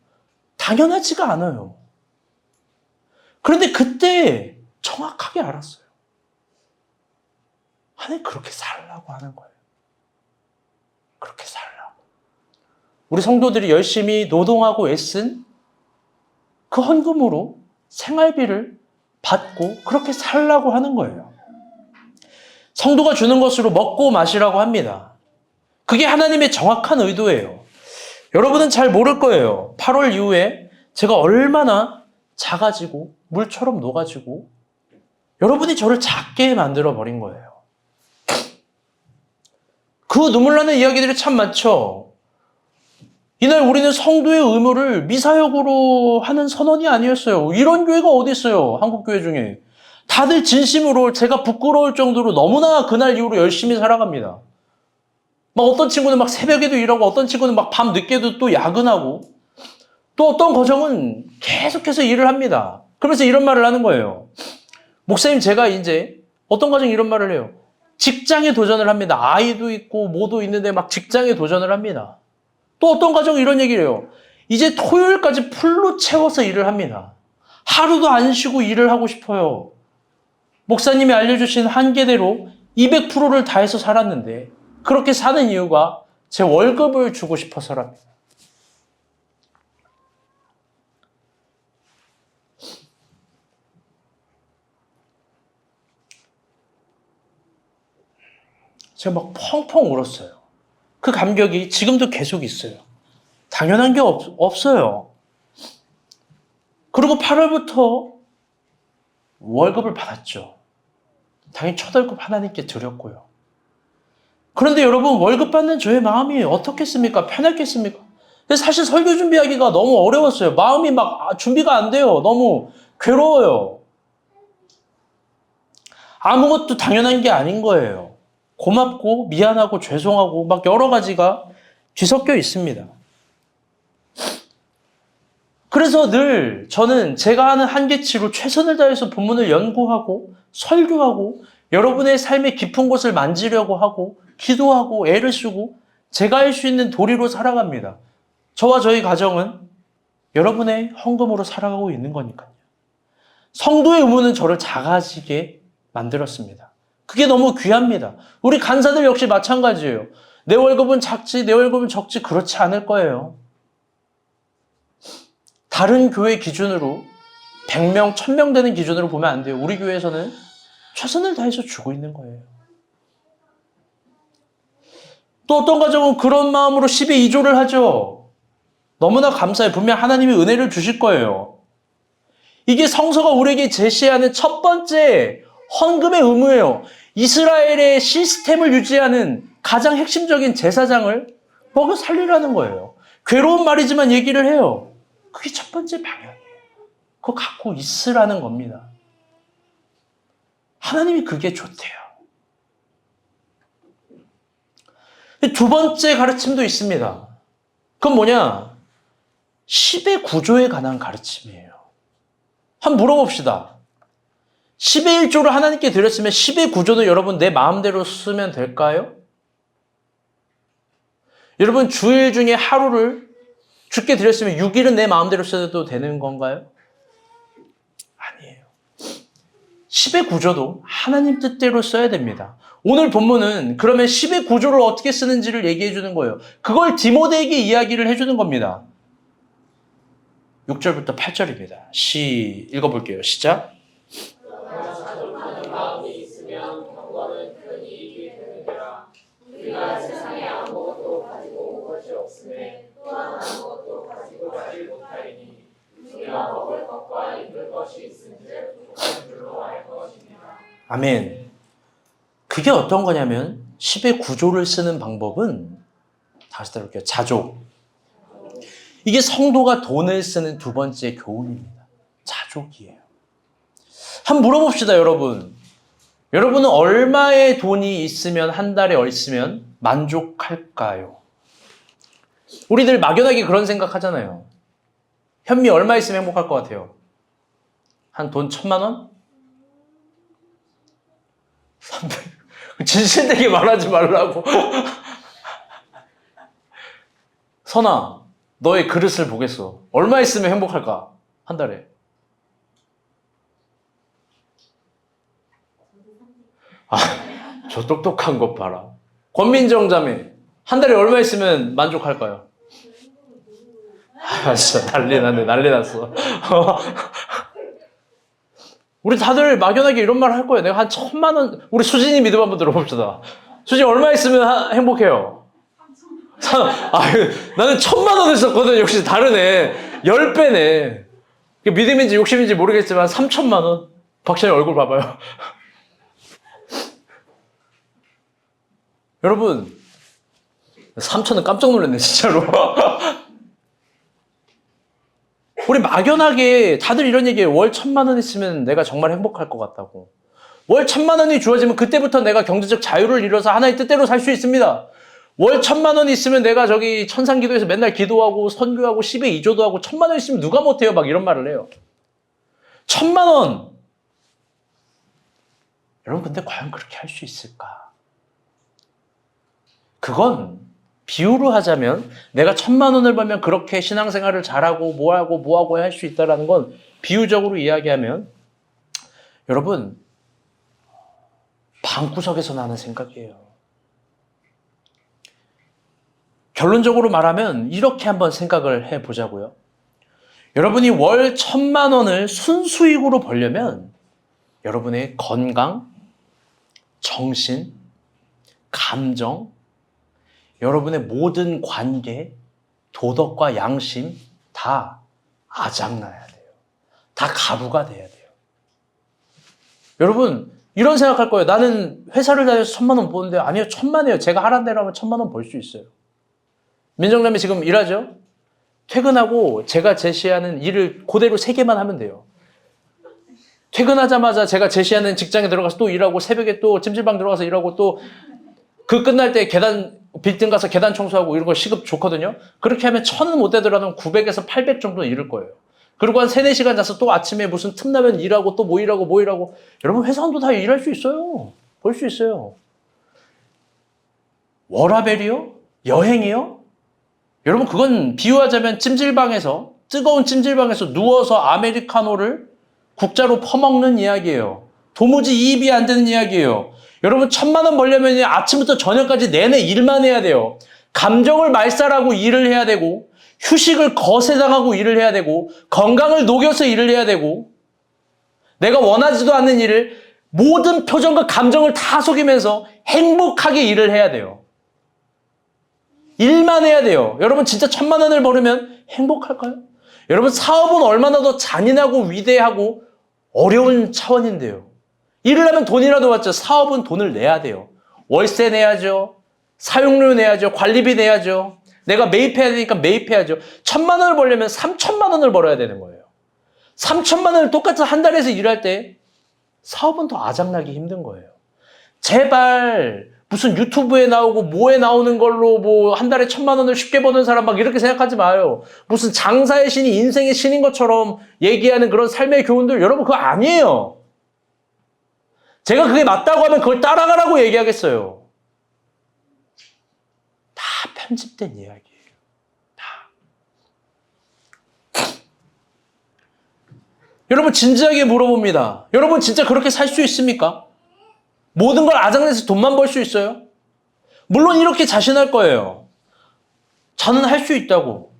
당연하지가 않아요. 그런데 그때 정확하게 알았어요. 하나님 그렇게 살라고 하는 거예요. 그렇게 살라고. 우리 성도들이 열심히 노동하고 애쓴 그 헌금으로 생활비를 받고 그렇게 살라고 하는 거예요. 성도가 주는 것으로 먹고 마시라고 합니다. 그게 하나님의 정확한 의도예요. 여러분은 잘 모를 거예요. 8월 이후에 제가 얼마나 작아지고 물처럼 녹아지고 여러분이 저를 작게 만들어 버린 거예요. 그 눈물 나는 이야기들이 참 많죠. 이날 우리는 성도의 의무를 미사역으로 하는 선언이 아니었어요. 이런 교회가 어디 있어요? 한국 교회 중에. 다들 진심으로 제가 부끄러울 정도로 너무나 그날 이후로 열심히 살아갑니다. 막 어떤 친구는 막 새벽에도 일하고 어떤 친구는 막 밤 늦게도 또 야근하고 또 어떤 가정은 계속해서 일을 합니다. 그러면서 이런 말을 하는 거예요. 목사님, 제가 이제 어떤 가정이 이런 말을 해요. 직장에 도전을 합니다. 아이도 있고 뭐도 있는데 막 직장에 도전을 합니다. 또 어떤 가정은 이런 얘기를 해요. 이제 토요일까지 풀로 채워서 일을 합니다. 하루도 안 쉬고 일을 하고 싶어요. 목사님이 알려주신 한계대로 200%를 다해서 살았는데 그렇게 사는 이유가 제 월급을 주고 싶어서랍니다. 제가 막 펑펑 울었어요. 그 감격이 지금도 계속 있어요. 당연한 게 없어요. 그리고 8월부터 월급을 받았죠. 당연히 첫 월급 하나님께 드렸고요. 그런데 여러분, 월급 받는 저의 마음이 어떻겠습니까? 편했겠습니까? 사실 설교 준비하기가 너무 어려웠어요. 마음이 막 준비가 안 돼요. 너무 괴로워요. 아무것도 당연한 게 아닌 거예요. 고맙고 미안하고 죄송하고 막 여러 가지가 뒤섞여 있습니다. 그래서 늘 저는 제가 하는 한계치로 최선을 다해서 본문을 연구하고 설교하고 여러분의 삶의 깊은 곳을 만지려고 하고 기도하고 애를 쓰고 제가 할 수 있는 도리로 살아갑니다. 저와 저희 가정은 여러분의 헌금으로 살아가고 있는 거니까요. 성도의 의무는 저를 작아지게 만들었습니다. 그게 너무 귀합니다. 우리 간사들 역시 마찬가지예요. 내 월급은 작지, 내 월급은 적지, 그렇지 않을 거예요. 다른 교회 기준으로 100명, 1000명 되는 기준으로 보면 안 돼요. 우리 교회에서는 최선을 다해서 주고 있는 거예요. 또 어떤 가정은 그런 마음으로 10의 2조를 하죠. 너무나 감사해요. 분명 하나님이 은혜를 주실 거예요. 이게 성서가 우리에게 제시하는 첫 번째 헌금의 의무예요. 이스라엘의 시스템을 유지하는 가장 핵심적인 제사장을 먹여 살리라는 거예요. 괴로운 말이지만 얘기를 해요. 그게 첫 번째 방향이에요. 그거 갖고 있으라는 겁니다. 하나님이 그게 좋대요. 두 번째 가르침도 있습니다. 그건 뭐냐? 10의 구조에 관한 가르침이에요. 한번 물어봅시다. 10의 1조를 하나님께 드렸으면 10의 구조는 여러분 내 마음대로 쓰면 될까요? 여러분 주일 중에 하루를 주께 드렸으면 6일은 내 마음대로 써도 되는 건가요? 아니에요. 10의 구조도 하나님 뜻대로 써야 됩니다. 오늘 본문은 그러면 10의 구조를 어떻게 쓰는지를 얘기해 주는 거예요. 그걸 디모데에게 이야기를 해주는 겁니다. 6절부터 8절입니다. 읽어볼게요. 시작. 우리가 세상에 아무것도 가지고 온 것이 없음에 또한 아무것도 가지고 가지 못하리니 우리가 먹을 것과 입을 것이 있은즉 부족한 줄로 알 것입니다. 아멘. 그게 어떤 거냐면 10의 구조를 쓰는 방법은 다시 들어볼게요. 자족. 이게 성도가 돈을 쓰는 두 번째 교훈입니다. 자족이에요. 한번 물어봅시다, 여러분. 여러분은 얼마의 돈이 있으면 한 달에 있으면 만족할까요? 우리들 막연하게 그런 생각하잖아요. 현미 얼마 있으면 행복할 것 같아요? 한 돈 1000만 원? 300. 진실되게 말하지 말라고. 선아, 너의 그릇을 보겠어. 얼마 있으면 행복할까? 한 달에. 저 똑똑한 것 봐라. 권민정 자매, 한 달에 얼마 있으면 만족할까요? 아, 진짜 난리 났어. 우리 다들 막연하게 이런 말 할 거예요. 내가 한 1,000만 원, 우리 수진이 믿음 한번 들어봅시다. 수진이 얼마 있으면 행복해요? 나는 1,000만 원을 썼거든. 역시 다르네. 10배네. 믿음인지 욕심인지 모르겠지만 3,000만 원. 박찬희 얼굴 봐봐요. 여러분, 3,000원 깜짝 놀랐네, 진짜로. 우리 막연하게 다들 이런 얘기해요. 월 1,000만 원 있으면 내가 정말 행복할 것 같다고. 월 1,000만 원이 주어지면 그때부터 내가 경제적 자유를 이뤄서 하나의 뜻대로 살 수 있습니다. 월 1,000만 원 있으면 내가 저기 천상기도에서 맨날 기도하고 선교하고 10의 2조도 하고 1,000만 원 있으면 누가 못해요? 막 이런 말을 해요. 1,000만 원! 여러분, 근데 과연 그렇게 할 수 있을까? 그건 비유로 하자면 내가 1,000만 원을 벌면 그렇게 신앙생활을 잘하고 뭐하고 할 수 있다는 건 비유적으로 이야기하면 여러분 방구석에서 나는 생각이에요. 결론적으로 말하면 이렇게 한번 생각을 해보자고요. 여러분이 월 1,000만 원을 순수익으로 벌려면 여러분의 건강, 정신, 감정, 여러분의 모든 관계, 도덕과 양심 다 아작나야 돼요. 다 가부가 돼야 돼요. 여러분 이런 생각할 거예요. 나는 회사를 다녀서 1,000만 원 버는데 아니요, 1,000만이에요. 제가 하란 대로 하면 1,000만 원 벌 수 있어요. 민정남이 지금 일하죠? 퇴근하고 제가 제시하는 일을 그대로 3개만 하면 돼요. 퇴근하자마자 제가 제시하는 직장에 들어가서 또 일하고 새벽에 또 찜질방 들어가서 일하고 또 그 끝날 때 빌딩 가서 계단 청소하고 이런 거 시급 좋거든요. 그렇게 하면 1,000은 못 되더라도 900에서 800 정도 일을 거예요. 그리고 한 3, 4시간 자서 또 아침에 무슨 틈나면 일하고 또 뭐 일하고 여러분 회사원도 다 일할 수 있어요. 벌 수 있어요. 워라밸이요? 여행이요? 여러분 그건 비유하자면 뜨거운 찜질방에서 누워서 아메리카노를 국자로 퍼먹는 이야기예요. 도무지 이입이 안 되는 이야기예요. 여러분 1,000만 원 벌려면 아침부터 저녁까지 내내 일만 해야 돼요. 감정을 말살하고 일을 해야 되고 휴식을 거세당하고 일을 해야 되고 건강을 녹여서 일을 해야 되고 내가 원하지도 않는 일을 모든 표정과 감정을 다 속이면서 행복하게 일을 해야 돼요. 일만 해야 돼요. 여러분 진짜 1,000만 원을 벌으면 행복할까요? 여러분 사업은 얼마나 더 잔인하고 위대하고 어려운 차원인데요. 일을 하면 돈이라도 받죠. 사업은 돈을 내야 돼요. 월세 내야죠. 사용료 내야죠. 관리비 내야죠. 내가 매입해야 되니까 매입해야죠. 1,000만 원을 벌려면 3,000만 원을 벌어야 되는 거예요. 3,000만 원을 똑같은 한 달에서 일할 때 사업은 더 아작나기 힘든 거예요. 제발 무슨 유튜브에 나오고 뭐에 나오는 걸로 뭐 한 달에 1,000만 원을 쉽게 버는 사람 막 이렇게 생각하지 마요. 무슨 장사의 신이 인생의 신인 것처럼 얘기하는 그런 삶의 교훈들 여러분 그거 아니에요. 제가 그게 맞다고 하면 그걸 따라가라고 얘기하겠어요. 다 편집된 이야기예요. 다. 여러분 진지하게 물어봅니다. 여러분 진짜 그렇게 살 수 있습니까? 모든 걸 아작내서 돈만 벌 수 있어요? 물론 이렇게 자신할 거예요. 저는 할 수 있다고.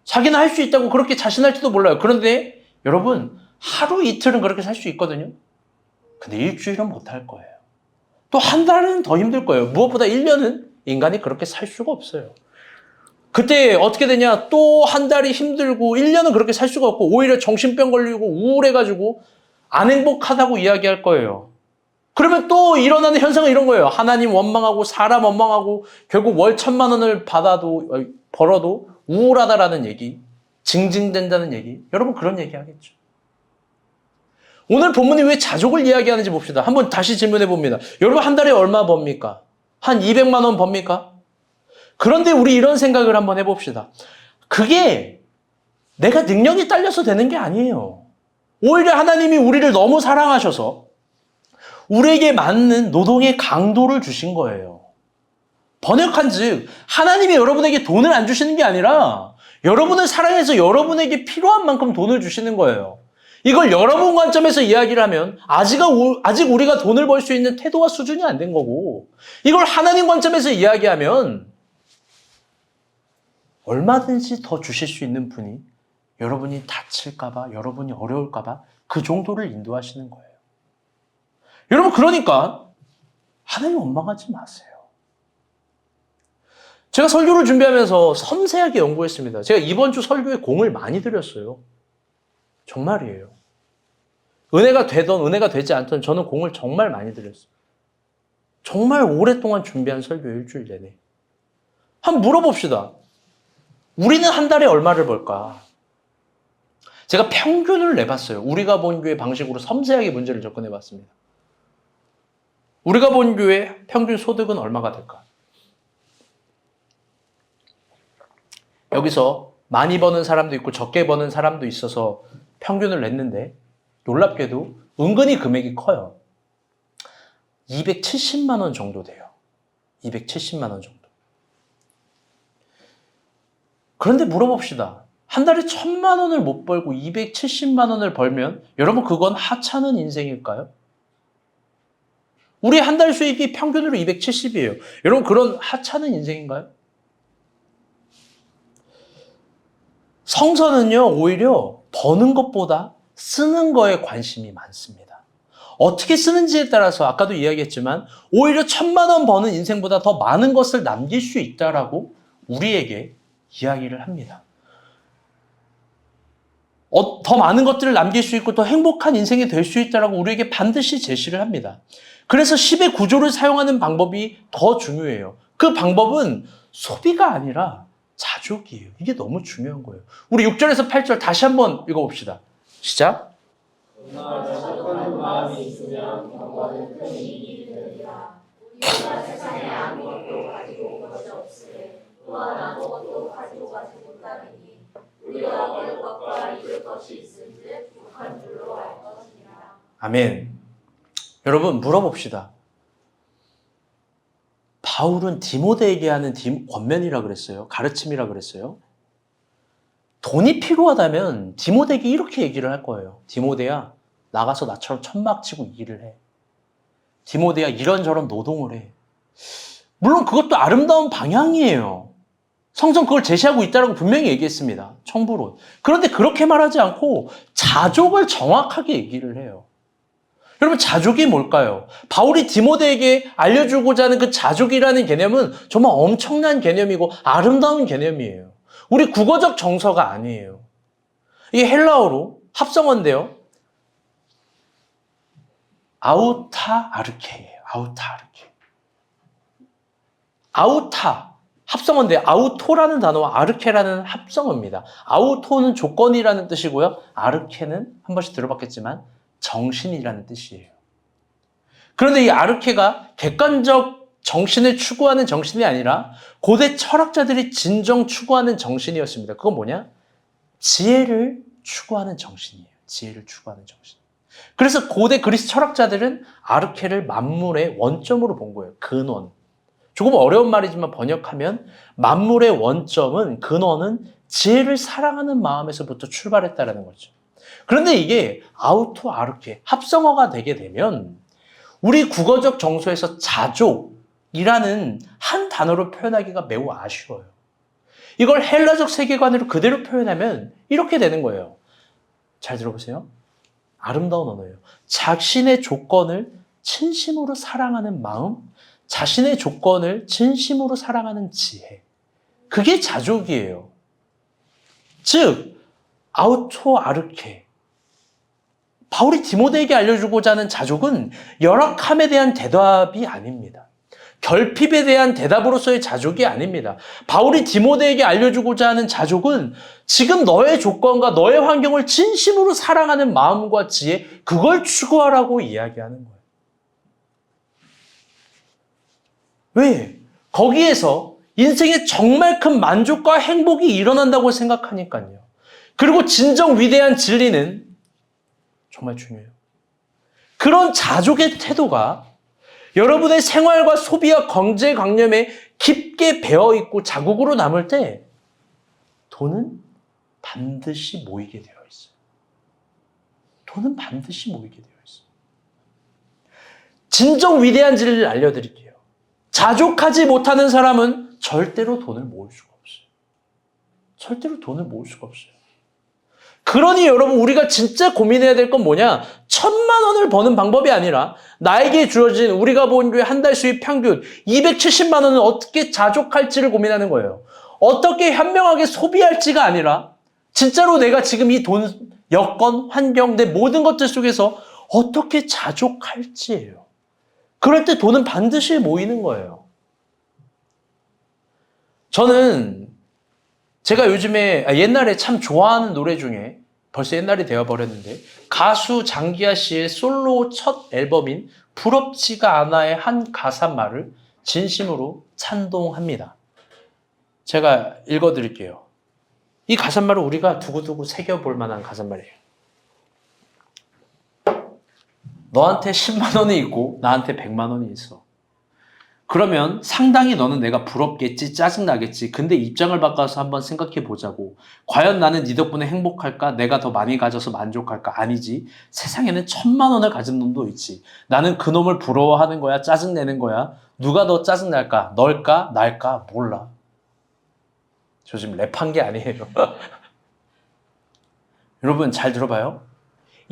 자기는 할 수 있다고 그렇게 자신할지도 몰라요. 그런데 여러분 하루 이틀은 그렇게 살 수 있거든요. 근데 일주일은 못할 거예요. 또 한 달은 더 힘들 거예요. 무엇보다 1년은 인간이 그렇게 살 수가 없어요. 그때 어떻게 되냐? 또 한 달이 힘들고 1년은 그렇게 살 수가 없고 오히려 정신병 걸리고 우울해가지고 안 행복하다고 이야기할 거예요. 그러면 또 일어나는 현상은 이런 거예요. 하나님 원망하고 사람 원망하고 결국 월 1,000만 원을 벌어도 우울하다라는 얘기, 징징댄다는 얘기. 여러분 그런 얘기 하겠죠. 오늘 본문이 왜 자족을 이야기하는지 봅시다. 한번 다시 질문해 봅니다. 여러분 한 달에 얼마 법니까? 한 200만 원 법니까? 그런데 우리 이런 생각을 한번 해봅시다. 그게 내가 능력이 딸려서 되는 게 아니에요. 오히려 하나님이 우리를 너무 사랑하셔서 우리에게 맞는 노동의 강도를 주신 거예요. 번역한즉 하나님이 여러분에게 돈을 안 주시는 게 아니라 여러분을 사랑해서 여러분에게 필요한 만큼 돈을 주시는 거예요. 이걸 여러분 관점에서 이야기를 하면 아직 우리가 돈을 벌 수 있는 태도와 수준이 안 된 거고 이걸 하나님 관점에서 이야기하면 얼마든지 더 주실 수 있는 분이 여러분이 다칠까봐, 여러분이 어려울까봐 그 정도를 인도하시는 거예요. 여러분, 그러니까 하나님 원망하지 마세요. 제가 설교를 준비하면서 섬세하게 연구했습니다. 제가 이번 주 설교에 공을 많이 들였어요. 정말이에요. 은혜가 되던 은혜가 되지 않던 저는 공을 정말 많이 들였어요. 정말 오랫동안 준비한 설교 일주일 내내. 한번 물어봅시다. 우리는 한 달에 얼마를 벌까? 제가 평균을 내봤어요. 우리가 본 교회 방식으로 섬세하게 문제를 접근해봤습니다. 우리가 본 교회 평균 소득은 얼마가 될까? 여기서 많이 버는 사람도 있고 적게 버는 사람도 있어서 평균을 냈는데 놀랍게도 은근히 금액이 커요. 270만 원 정도 돼요. 270만 원 정도. 그런데 물어봅시다. 한 달에 1,000만 원을 못 벌고 270만 원을 벌면 여러분 그건 하찮은 인생일까요? 우리 한 달 수익이 평균으로 270이에요. 여러분 그런 하찮은 인생인가요? 성서는요, 오히려 버는 것보다 쓰는 거에 관심이 많습니다. 어떻게 쓰는지에 따라서 아까도 이야기했지만 오히려 1,000만 원 버는 인생보다 더 많은 것을 남길 수 있다라고 우리에게 이야기를 합니다. 더 많은 것들을 남길 수 있고 더 행복한 인생이 될 수 있다라고 우리에게 반드시 제시를 합니다. 그래서 10의 구조를 사용하는 방법이 더 중요해요. 그 방법은 소비가 아니라 자족이에요. 이게 너무 중요한 거예요. 우리 6절에서 8절 다시 한번 읽어봅시다. 시작. 그러나 자족하는 마음이 있으면 경건은 큰 이익이 되리라. 우리가 세상에 아무것도 가지고 온 것이 없으되 또한 아무것도 가지고 가지 못하리니 우리가 얻을 것과 잃을 것이 있은즉 북한 줄로 알 것이니라. 아멘. 여러분 물어봅시다. 바울은 디모데에게 하는 권면이라 그랬어요. 가르침이라 그랬어요. 돈이 필요하다면 디모데에게 이렇게 얘기를 할 거예요. 디모데야, 나가서 나처럼 천막 치고 일을 해. 디모데야, 이런저런 노동을 해. 물론 그것도 아름다운 방향이에요. 성경 그걸 제시하고 있다고 분명히 얘기했습니다. 청부론. 그런데 그렇게 말하지 않고 자족을 정확하게 얘기를 해요. 여러분 자족이 뭘까요? 바울이 디모데에게 알려주고자 하는 그 자족이라는 개념은 정말 엄청난 개념이고 아름다운 개념이에요. 우리 국어적 정서가 아니에요. 이게 헬라어로 합성어인데요. 아우타 아르케예요. 아우타 아르케. 아우타 합성어인데 아우토라는 단어와 아르케라는 합성어입니다. 아우토는 조건이라는 뜻이고요. 아르케는 한 번씩 들어봤겠지만 정신이라는 뜻이에요. 그런데 이 아르케가 객관적 정신을 추구하는 정신이 아니라 고대 철학자들이 진정 추구하는 정신이었습니다. 그건 뭐냐? 지혜를 추구하는 정신이에요. 지혜를 추구하는 정신. 그래서 고대 그리스 철학자들은 아르케를 만물의 원점으로 본 거예요. 근원. 조금 어려운 말이지만 번역하면 만물의 원점은, 근원은 지혜를 사랑하는 마음에서부터 출발했다는 거죠. 그런데 이게 아우토 아르케, 합성어가 되게 되면 우리 국어적 정서에서 자족이라는 한 단어로 표현하기가 매우 아쉬워요. 이걸 헬라적 세계관으로 그대로 표현하면 이렇게 되는 거예요. 잘 들어보세요. 아름다운 언어예요. 자신의 조건을 진심으로 사랑하는 마음, 자신의 조건을 진심으로 사랑하는 지혜. 그게 자족이에요. 즉, 아우토 아르케. 바울이 디모데에게 알려주고자 하는 자족은 열악함에 대한 대답이 아닙니다. 결핍에 대한 대답으로서의 자족이 아닙니다. 바울이 디모데에게 알려주고자 하는 자족은 지금 너의 조건과 너의 환경을 진심으로 사랑하는 마음과 지혜, 그걸 추구하라고 이야기하는 거예요. 왜? 거기에서 인생에 정말 큰 만족과 행복이 일어난다고 생각하니까요. 그리고 진정 위대한 진리는 정말 중요해요. 그런 자족의 태도가 여러분의 생활과 소비와 경제관념에 깊게 배어있고 자국으로 남을 때 돈은 반드시 모이게 되어 있어요. 돈은 반드시 모이게 되어 있어요. 진정 위대한 진리를 알려드릴게요. 자족하지 못하는 사람은 절대로 돈을 모을 수가 없어요. 절대로 돈을 모을 수가 없어요. 그러니 여러분 우리가 진짜 고민해야 될 건 뭐냐? 1,000만 원을 버는 방법이 아니라 나에게 주어진 우리가 본 한 달 수입 평균 270만 원을 어떻게 자족할지를 고민하는 거예요. 어떻게 현명하게 소비할지가 아니라 진짜로 내가 지금 이 돈, 여건, 환경, 내 모든 것들 속에서 어떻게 자족할지예요. 그럴 때 돈은 반드시 모이는 거예요. 저는 제가 요즘에 옛날에 참 좋아하는 노래 중에 벌써 옛날이 되어버렸는데 가수 장기하 씨의 솔로 첫 앨범인 부럽지가 않아의 한 가사말을 진심으로 찬동합니다. 제가 읽어드릴게요. 이 가사말을 우리가 두고두고 새겨볼 만한 가사말이에요. 너한테 10만 원이 있고 나한테 100만 원이 있어. 그러면 상당히 너는 내가 부럽겠지, 짜증나겠지. 근데 입장을 바꿔서 한번 생각해 보자고. 과연 나는 네 덕분에 행복할까? 내가 더 많이 가져서 만족할까? 아니지. 세상에는 1,000만 원을 가진 놈도 있지. 나는 그 놈을 부러워하는 거야? 짜증내는 거야? 누가 더 짜증날까? 널까? 날까? 몰라. 저 지금 랩한 게 아니에요. 여러분 잘 들어봐요.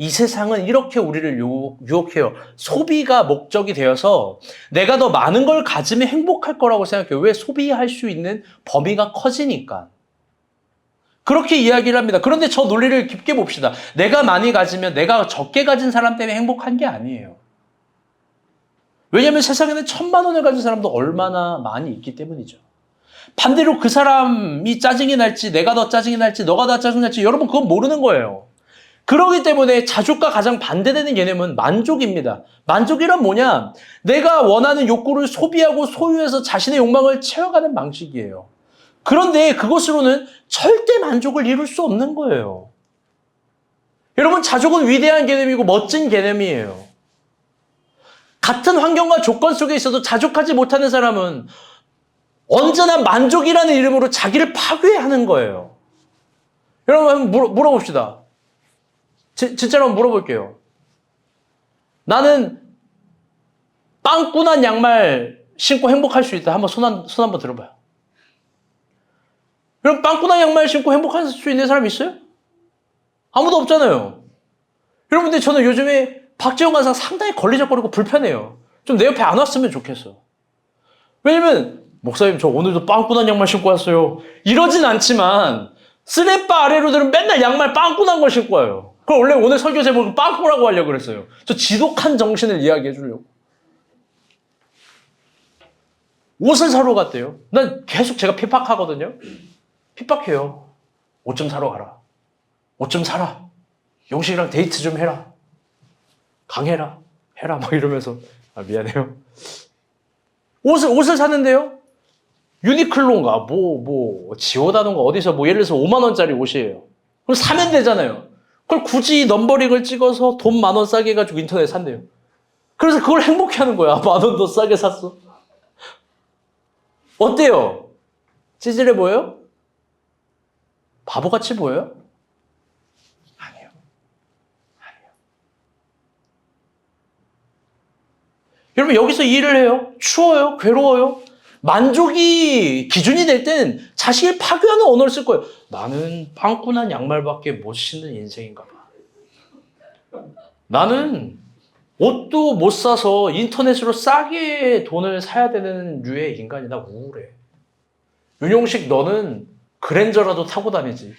이 세상은 이렇게 우리를 유혹해요. 소비가 목적이 되어서 내가 더 많은 걸 가지면 행복할 거라고 생각해요. 왜? 소비할 수 있는 범위가 커지니까. 그렇게 이야기를 합니다. 그런데 저 논리를 깊게 봅시다. 내가 많이 가지면 내가 적게 가진 사람 때문에 행복한 게 아니에요. 왜냐하면 세상에는 1,000만 원을 가진 사람도 얼마나 많이 있기 때문이죠. 반대로 그 사람이 짜증이 날지 내가 더 짜증이 날지 너가 더 짜증 날지 여러분 그건 모르는 거예요. 그렇기 때문에 자족과 가장 반대되는 개념은 만족입니다. 만족이란 뭐냐? 내가 원하는 욕구를 소비하고 소유해서 자신의 욕망을 채워가는 방식이에요. 그런데 그것으로는 절대 만족을 이룰 수 없는 거예요. 여러분 자족은 위대한 개념이고 멋진 개념이에요. 같은 환경과 조건 속에 있어도 자족하지 못하는 사람은 언제나 만족이라는 이름으로 자기를 파괴하는 거예요. 여러분 한번 물어봅시다. 진짜로 한번 물어볼게요. 나는 빵꾸난 양말 신고 행복할 수 있다. 한번 손 한번 들어봐요. 여러분 빵꾸난 양말 신고 행복할 수 있는 사람 있어요? 아무도 없잖아요. 여러분 근데 저는 요즘에 박재영 간사가 상당히 걸리적거리고 불편해요. 좀 내 옆에 안 왔으면 좋겠어. 왜냐면 목사님 저 오늘도 빵꾸난 양말 신고 왔어요. 이러진 않지만 슬랩바 아래로들은 맨날 양말 빵꾸난 걸 신고 와요. 그럼 원래 오늘 설교 제목은 빵꾸라고 하려고 그랬어요. 저 지독한 정신을 이야기해 주려고. 옷을 사러 갔대요. 난 계속 제가 핍박하거든요. 핍박해요. 옷 좀 사러 가라. 옷 좀 사라. 용식이랑 데이트 좀 해라. 강해라. 해라. 막 이러면서 미안해요. 옷을 샀는데요. 유니클로인가 지오다던가 어디서 예를 들어서 5만 원짜리 옷이에요. 그럼 사면 되잖아요. 그걸 굳이 넘버링을 찍어서 돈 10,000원 싸게 해가지고 인터넷에 산대요. 그래서 그걸 행복해하는 거야. 10,000원 더 싸게 샀어. 어때요? 찌질해 보여요? 바보같이 보여요? 아니에요. 여러분 여기서 일을 해요. 추워요. 괴로워요. 만족이 기준이 될 땐 자신을 파괴하는 언어를 쓸 거예요. 나는 빵꾸난 양말밖에 못 신는 인생인가 봐. 나는 옷도 못 사서 인터넷으로 싸게 돈을 사야 되는 류의 인간이다. 우울해. 윤용식 너는 그랜저라도 타고 다니지.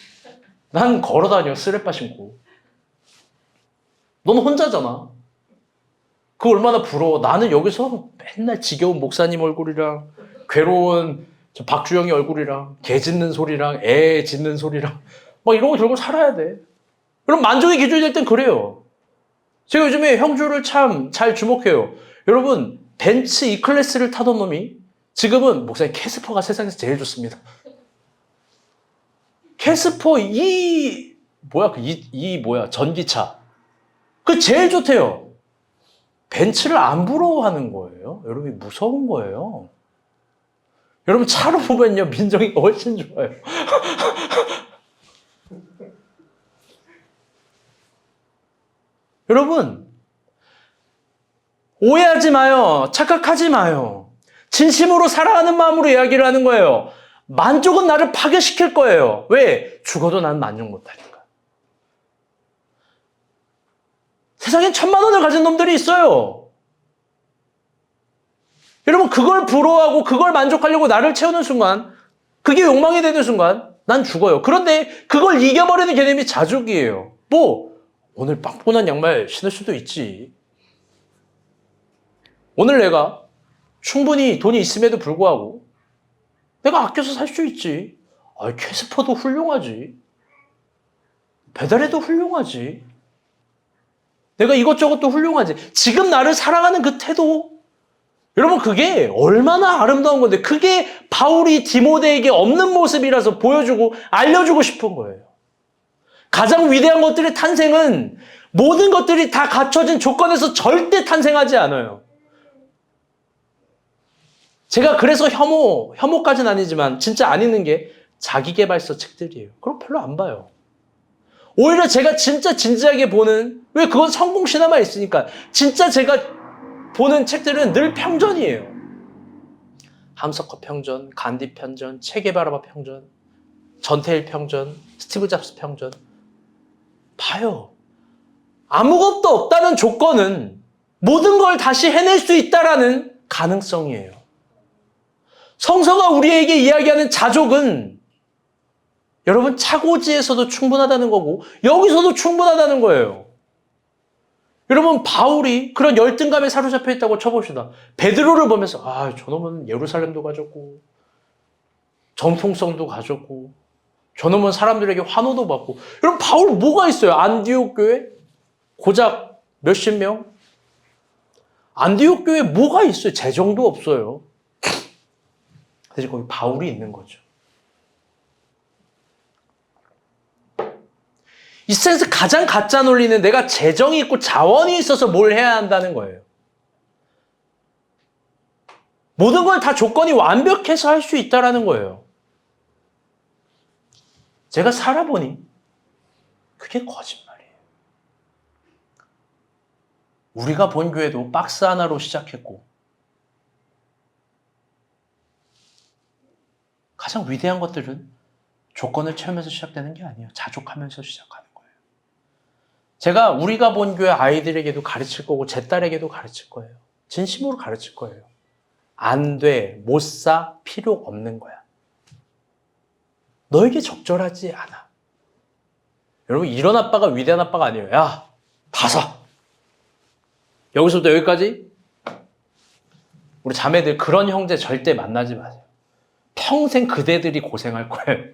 난 걸어 다녀. 스레빠 신고. 너는 혼자잖아. 그거 얼마나 부러워. 나는 여기서 맨날 지겨운 목사님 얼굴이랑 괴로운 저 박주영이 얼굴이랑 개 짖는 소리랑 애 짖는 소리랑 막 이런 거 들고 살아야 돼. 여러분 만족의 기준이 될 땐 그래요. 제가 요즘에 형주를 참 잘 주목해요. 여러분 벤츠 E클래스를 타던 놈이 지금은 목사님 캐스퍼가 세상에서 제일 좋습니다. 캐스퍼 전기차 그 제일 좋대요. 벤츠를 안 부러워하는 거예요. 여러분이 무서운 거예요. 여러분 차로 보면요 민정이가 훨씬 좋아요. 여러분 오해하지 마요. 착각하지 마요. 진심으로 사랑하는 마음으로 이야기를 하는 거예요. 만족은 나를 파괴시킬 거예요. 왜? 죽어도 난 만족 못하니까. 세상에 1,000만 원을 가진 놈들이 있어요. 여러분, 그걸 부러워하고 그걸 만족하려고 나를 채우는 순간, 그게 욕망이 되는 순간 난 죽어요. 그런데 그걸 이겨버리는 개념이 자족이에요. 오늘 빵꾸난 양말 신을 수도 있지. 오늘 내가 충분히 돈이 있음에도 불구하고 내가 아껴서 살 수 있지. 캐스퍼도 훌륭하지. 배달해도 훌륭하지. 내가 이것저것도 훌륭하지. 지금 나를 사랑하는 그 태도, 여러분, 그게 얼마나 아름다운 건데, 그게 바울이 디모데에게 없는 모습이라서 보여주고 알려주고 싶은 거예요. 가장 위대한 것들의 탄생은 모든 것들이 다 갖춰진 조건에서 절대 탄생하지 않아요. 제가 그래서 혐오까지는 아니지만 진짜 안 읽는 게 자기계발서 책들이에요. 그럼 별로 안 봐요. 오히려 제가 진짜 진지하게 보는, 왜 그건 성공 신화만 있으니까, 진짜 제가 보는 책들은 늘 평전이에요. 함서커 평전, 간디 평전, 체게바라 평전, 전태일 평전, 스티브 잡스 평전. 봐요. 아무것도 없다는 조건은 모든 걸 다시 해낼 수 있다라는 가능성이에요. 성서가 우리에게 이야기하는 자족은 여러분 차고지에서도 충분하다는 거고 여기서도 충분하다는 거예요. 여러분 바울이 그런 열등감에 사로잡혀 있다고 쳐봅시다. 베드로를 보면서 저놈은 예루살렘도 가졌고 정통성도 가졌고 저놈은 사람들에게 환호도 받고. 여러분 바울 뭐가 있어요? 안디옥 교회 고작 몇십 명? 안디옥 교회 뭐가 있어요? 재정도 없어요. 대신 거기 바울이 있는 거죠. 이 세상에서 가장 가짜 논리는 내가 재정이 있고 자원이 있어서 뭘 해야 한다는 거예요. 모든 걸 다 조건이 완벽해서 할 수 있다는 거예요. 제가 살아보니 그게 거짓말이에요. 우리가 본 교회도 박스 하나로 시작했고 가장 위대한 것들은 조건을 채우면서 시작되는 게 아니에요. 자족하면서 시작하는 거예요. 제가 우리가 본 교회 아이들에게도 가르칠 거고 제 딸에게도 가르칠 거예요. 진심으로 가르칠 거예요. 안 돼, 못 사, 필요 없는 거야. 너에게 적절하지 않아. 여러분 이런 아빠가 위대한 아빠가 아니에요. 야, 다 사. 여기서부터 여기까지 우리 자매들 그런 형제 절대 만나지 마세요. 평생 그대들이 고생할 거예요.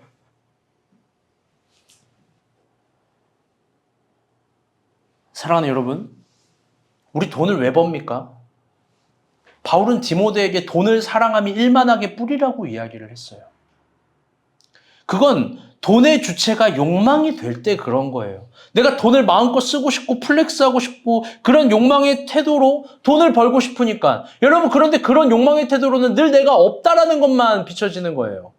사랑하는 여러분, 우리 돈을 왜 법니까? 바울은 디모데에게 돈을 사랑함이 일만하게 뿌리라고 이야기를 했어요. 그건 돈의 주체가 욕망이 될 때 그런 거예요. 내가 돈을 마음껏 쓰고 싶고 플렉스하고 싶고 그런 욕망의 태도로 돈을 벌고 싶으니까. 여러분 그런데 그런 욕망의 태도로는 늘 내가 없다라는 것만 비춰지는 거예요.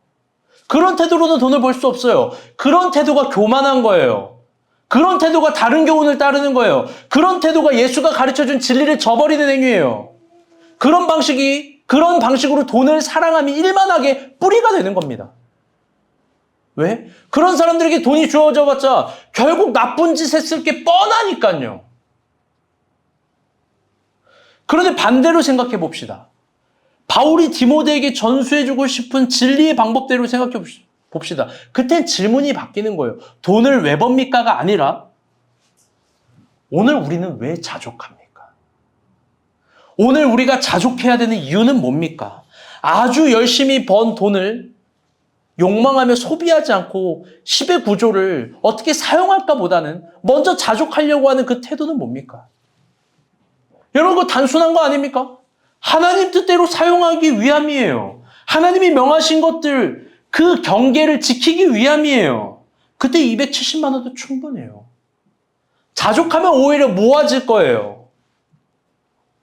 그런 태도로는 돈을 벌 수 없어요. 그런 태도가 교만한 거예요. 그런 태도가 다른 교훈을 따르는 거예요. 그런 태도가 예수가 가르쳐준 진리를 저버리는 행위예요. 그런 방식으로 돈을 사랑함이 일만하게 뿌리가 되는 겁니다. 왜? 그런 사람들에게 돈이 주어져 봤자 결국 나쁜 짓 했을 게 뻔하니까요. 그런데 반대로 생각해 봅시다. 바울이 디모데에게 전수해주고 싶은 진리의 방법대로 생각해 봅시다. 그땐 질문이 바뀌는 거예요. 돈을 왜 법니까가 아니라 오늘 우리는 왜 자족합니까? 오늘 우리가 자족해야 되는 이유는 뭡니까? 아주 열심히 번 돈을 욕망하며 소비하지 않고 10의 구조를 어떻게 사용할까 보다는 먼저 자족하려고 하는 그 태도는 뭡니까? 여러분 그거 단순한 거 아닙니까? 하나님 뜻대로 사용하기 위함이에요. 하나님이 명하신 것들 그 경계를 지키기 위함이에요. 그때 270만 원도 충분해요. 자족하면 오히려 모아질 거예요.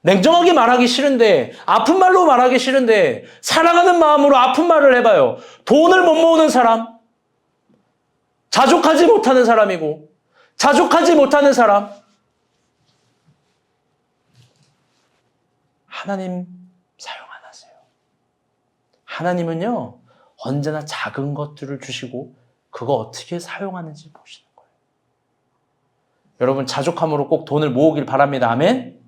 냉정하게 말하기 싫은데 아픈 말로 말하기 싫은데 사랑하는 마음으로 아픈 말을 해봐요. 돈을 못 모으는 사람, 자족하지 못하는 사람이고 자족하지 못하는 사람 하나님 사용 안 하세요. 하나님은요 언제나 작은 것들을 주시고 그거 어떻게 사용하는지 보시는 거예요. 여러분 자족함으로 꼭 돈을 모으길 바랍니다. 아멘?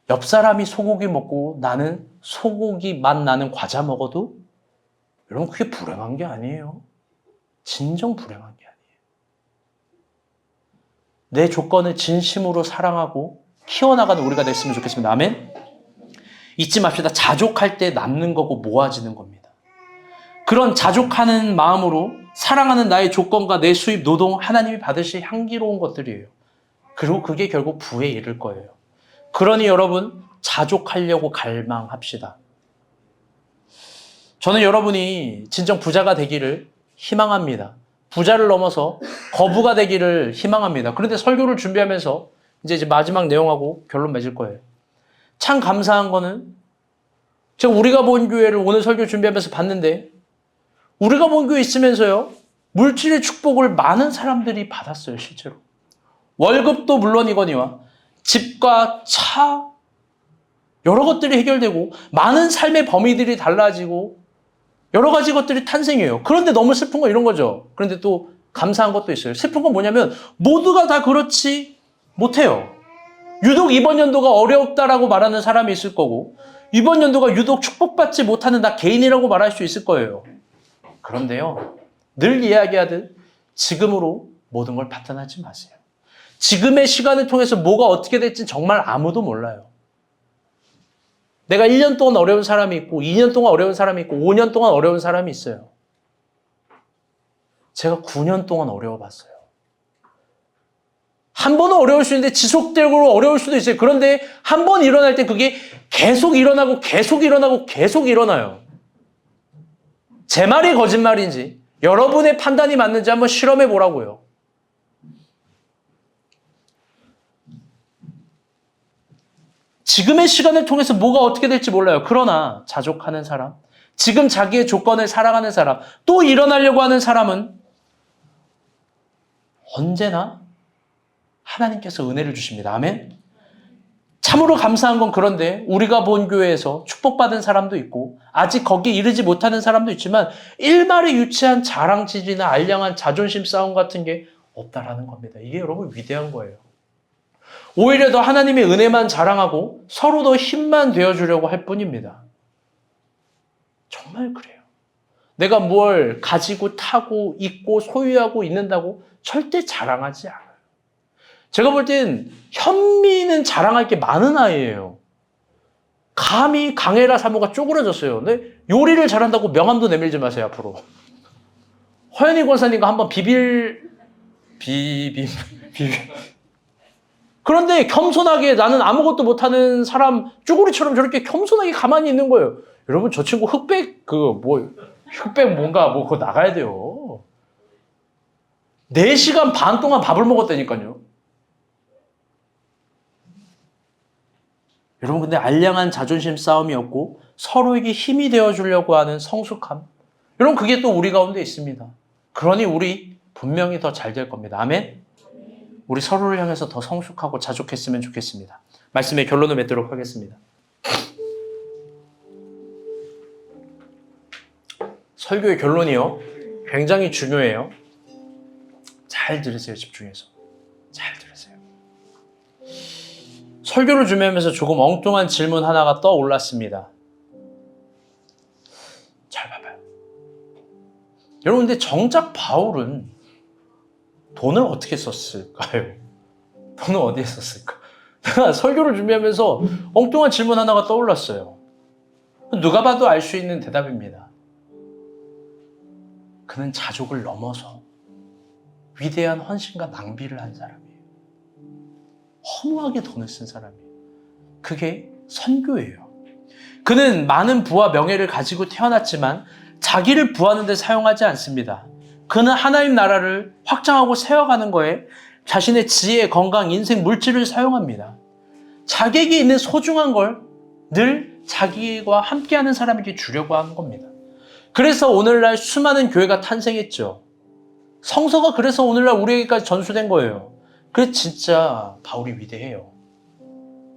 옆 사람이 소고기 먹고 나는 소고기 맛 나는 과자 먹어도 여러분 그게 불행한 게 아니에요. 진정 불행한 게 아니에요. 내 조건을 진심으로 사랑하고 키워나가는 우리가 됐으면 좋겠습니다. 아멘? 잊지 맙시다. 자족할 때 남는 거고 모아지는 겁니다. 그런 자족하는 마음으로 사랑하는 나의 조건과 내 수입, 노동, 하나님이 받으실 향기로운 것들이에요. 그리고 그게 결국 부에 이를 거예요. 그러니 여러분 자족하려고 갈망합시다. 저는 여러분이 진정 부자가 되기를 희망합니다. 부자를 넘어서 거부가 되기를 희망합니다. 그런데 설교를 준비하면서 이제 마지막 내용하고 결론 맺을 거예요. 참 감사한 거는 제가 우리가 본 교회를 오늘 설교 준비하면서 봤는데 우리가 본 교회 있으면서요. 물질의 축복을 많은 사람들이 받았어요. 실제로. 월급도 물론이거니와 집과 차 여러 것들이 해결되고 많은 삶의 범위들이 달라지고 여러 가지 것들이 탄생해요. 그런데 너무 슬픈 건 이런 거죠. 그런데 또 감사한 것도 있어요. 슬픈 건 뭐냐면 모두가 다 그렇지 못해요. 유독 이번 연도가 어렵다라고 말하는 사람이 있을 거고 이번 연도가 유독 축복받지 못하는 나 개인이라고 말할 수 있을 거예요. 그런데요. 늘 이야기하듯 지금으로 모든 걸 판단하지 마세요. 지금의 시간을 통해서 뭐가 어떻게 될지 정말 아무도 몰라요. 내가 1년 동안 어려운 사람이 있고 2년 동안 어려운 사람이 있고 5년 동안 어려운 사람이 있어요. 제가 9년 동안 어려워봤어요. 한 번은 어려울 수 있는데 지속적으로 어려울 수도 있어요. 그런데 한 번 일어날 때 그게 계속 일어나고 계속 일어나고 계속 일어나요. 제 말이 거짓말인지 여러분의 판단이 맞는지 한번 실험해 보라고요. 지금의 시간을 통해서 뭐가 어떻게 될지 몰라요. 그러나 자족하는 사람, 지금 자기의 조건을 사랑하는 사람, 또 일어나려고 하는 사람은 언제나 하나님께서 은혜를 주십니다. 아멘? 참으로 감사한 건 그런데 우리가 본 교회에서 축복받은 사람도 있고 아직 거기에 이르지 못하는 사람도 있지만 일말에 유치한 자랑질이나 알량한 자존심 싸움 같은 게 없다라는 겁니다. 이게 여러분 위대한 거예요. 오히려 더 하나님의 은혜만 자랑하고 서로 더 힘만 되어주려고 할 뿐입니다. 정말 그래요. 내가 뭘 가지고 타고 있고 소유하고 있는다고 절대 자랑하지 않아요. 제가 볼 땐 현미는 자랑할 게 많은 아이예요. 감히 강혜라 사모가 쪼그러졌어요. 근데 요리를 잘한다고 명함도 내밀지 마세요, 앞으로. 허연희 권사님과 한번 그런데 겸손하게 나는 아무것도 못하는 사람 쭈구리처럼 저렇게 겸손하게 가만히 있는 거예요. 여러분 저 친구 흑백 뭔가 그거 나가야 돼요. 4시간 반 동안 밥을 먹었다니까요. 여러분 근데 알량한 자존심 싸움이었고 서로에게 힘이 되어주려고 하는 성숙함. 여러분 그게 또 우리 가운데 있습니다. 그러니 우리 분명히 더 잘 될 겁니다. 아멘? 우리 서로를 향해서 더 성숙하고 자족했으면 좋겠습니다. 말씀의 결론을 맺도록 하겠습니다. 설교의 결론이요. 굉장히 중요해요. 잘 들으세요. 집중해서. 잘 들으세요. 설교를 준비하면서 조금 엉뚱한 질문 하나가 떠올랐습니다. 잘 봐봐요. 여러분 근데 정작 바울은 돈을 어떻게 썼을까요? 돈을 어디에 썼을까? 제가 설교를 준비하면서 엉뚱한 질문 하나가 떠올랐어요. 누가 봐도 알 수 있는 대답입니다. 그는 자족을 넘어서 위대한 헌신과 낭비를 한 사람이에요. 허무하게 돈을 쓴 사람이에요. 그게 선교예요. 그는 많은 부와 명예를 가지고 태어났지만 자기를 부하는 데 사용하지 않습니다. 그는 하나님 나라를 확장하고 세워가는 거에 자신의 지혜, 건강, 인생, 물질을 사용합니다. 자기에게 있는 소중한 걸 늘 자기와 함께하는 사람에게 주려고 하는 겁니다. 그래서 오늘날 수많은 교회가 탄생했죠. 성서가 그래서 오늘날 우리에게까지 전수된 거예요. 그래서 진짜 바울이 위대해요.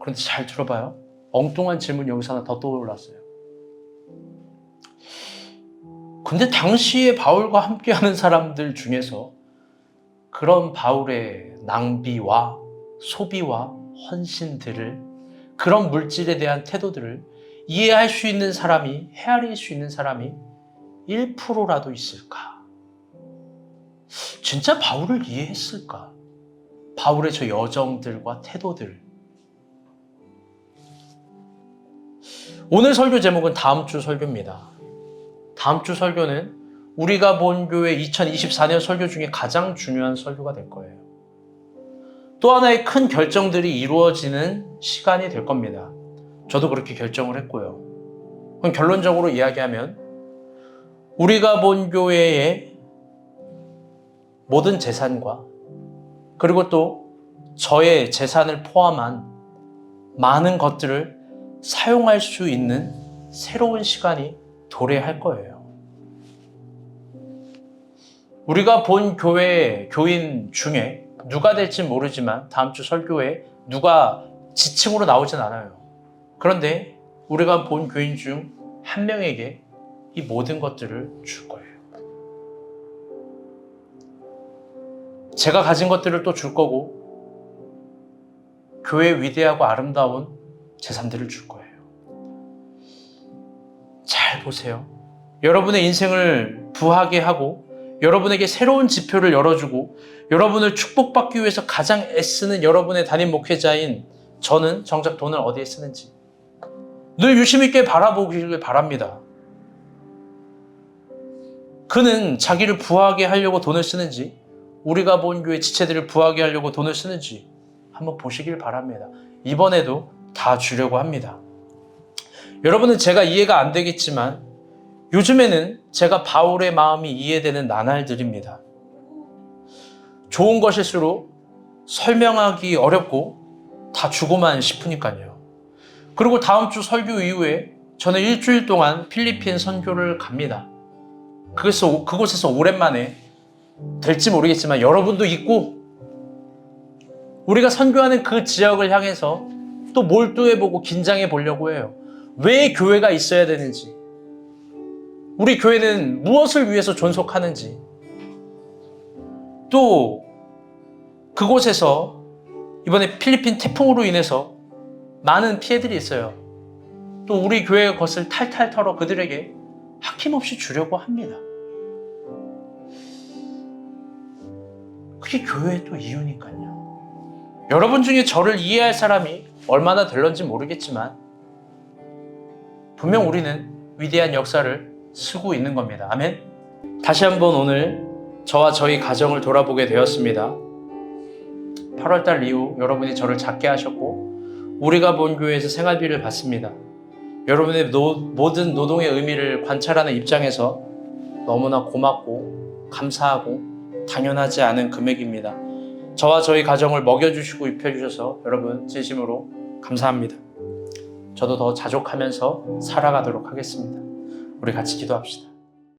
그런데 잘 들어봐요. 엉뚱한 질문 여기서 하나 더 떠올랐어요. 근데 당시에 바울과 함께하는 사람들 중에서 그런 바울의 낭비와 소비와 헌신들을, 그런 물질에 대한 태도들을 이해할 수 있는 사람이, 헤아릴 수 있는 사람이 1%라도 있을까? 진짜 바울을 이해했을까? 바울의 저 여정들과 태도들. 오늘 설교 제목은 다음 주 설교입니다. 다음 주 설교는 우리가 본 교회 2024년 설교 중에 가장 중요한 설교가 될 거예요. 또 하나의 큰 결정들이 이루어지는 시간이 될 겁니다. 저도 그렇게 결정을 했고요. 그럼 결론적으로 이야기하면 우리가 본 교회의 모든 재산과 그리고 또 저의 재산을 포함한 많은 것들을 사용할 수 있는 새로운 시간이 도래할 거예요. 우리가 본 교회 교인 중에 누가 될지 모르지만 다음 주 설교에 누가 지칭으로 나오진 않아요. 그런데 우리가 본 교인 중 한 명에게 이 모든 것들을 줄 거예요. 제가 가진 것들을 또 줄 거고 교회의 위대하고 아름다운 재산들을 줄 거예요. 잘 보세요. 여러분의 인생을 부하게 하고 여러분에게 새로운 지표를 열어주고 여러분을 축복받기 위해서 가장 애쓰는 여러분의 담임 목회자인 저는 정작 돈을 어디에 쓰는지 늘 유심 있게 바라보기를 바랍니다. 그는 자기를 부하게 하려고 돈을 쓰는지 우리가 본 교회 지체들을 부하게 하려고 돈을 쓰는지 한번 보시길 바랍니다. 이번에도 다 주려고 합니다. 여러분은 제가 이해가 안 되겠지만 요즘에는 제가 바울의 마음이 이해되는 나날들입니다. 좋은 것일수록 설명하기 어렵고 다 주고만 싶으니까요. 그리고 다음 주 설교 이후에 저는 일주일 동안 필리핀 선교를 갑니다. 그곳에서 오랜만에 될지 모르겠지만 여러분도 있고 우리가 선교하는 그 지역을 향해서 또 몰두해보고 긴장해 보려고 해요. 왜 교회가 있어야 되는지, 우리 교회는 무엇을 위해서 존속하는지, 또 그곳에서 이번에 필리핀 태풍으로 인해서 많은 피해들이 있어요. 또 우리 교회의 것을 탈탈 털어 그들에게 아낌없이 주려고 합니다. 그게 교회의 또 이유니까요. 여러분 중에 저를 이해할 사람이 얼마나 될런지 모르겠지만 분명 우리는 위대한 역사를 쓰고 있는 겁니다. 아멘. 다시 한번 오늘 저와 저희 가정을 돌아보게 되었습니다. 8월달 이후 여러분이 저를 작게 하셨고 우리가 본 교회에서 생활비를 받습니다. 여러분의 모든 노동의 의미를 관찰하는 입장에서 너무나 고맙고 감사하고 당연하지 않은 금액입니다. 저와 저희 가정을 먹여주시고 입혀주셔서 여러분 진심으로 감사합니다. 저도 더 자족하면서 살아가도록 하겠습니다. 우리 같이 기도합시다.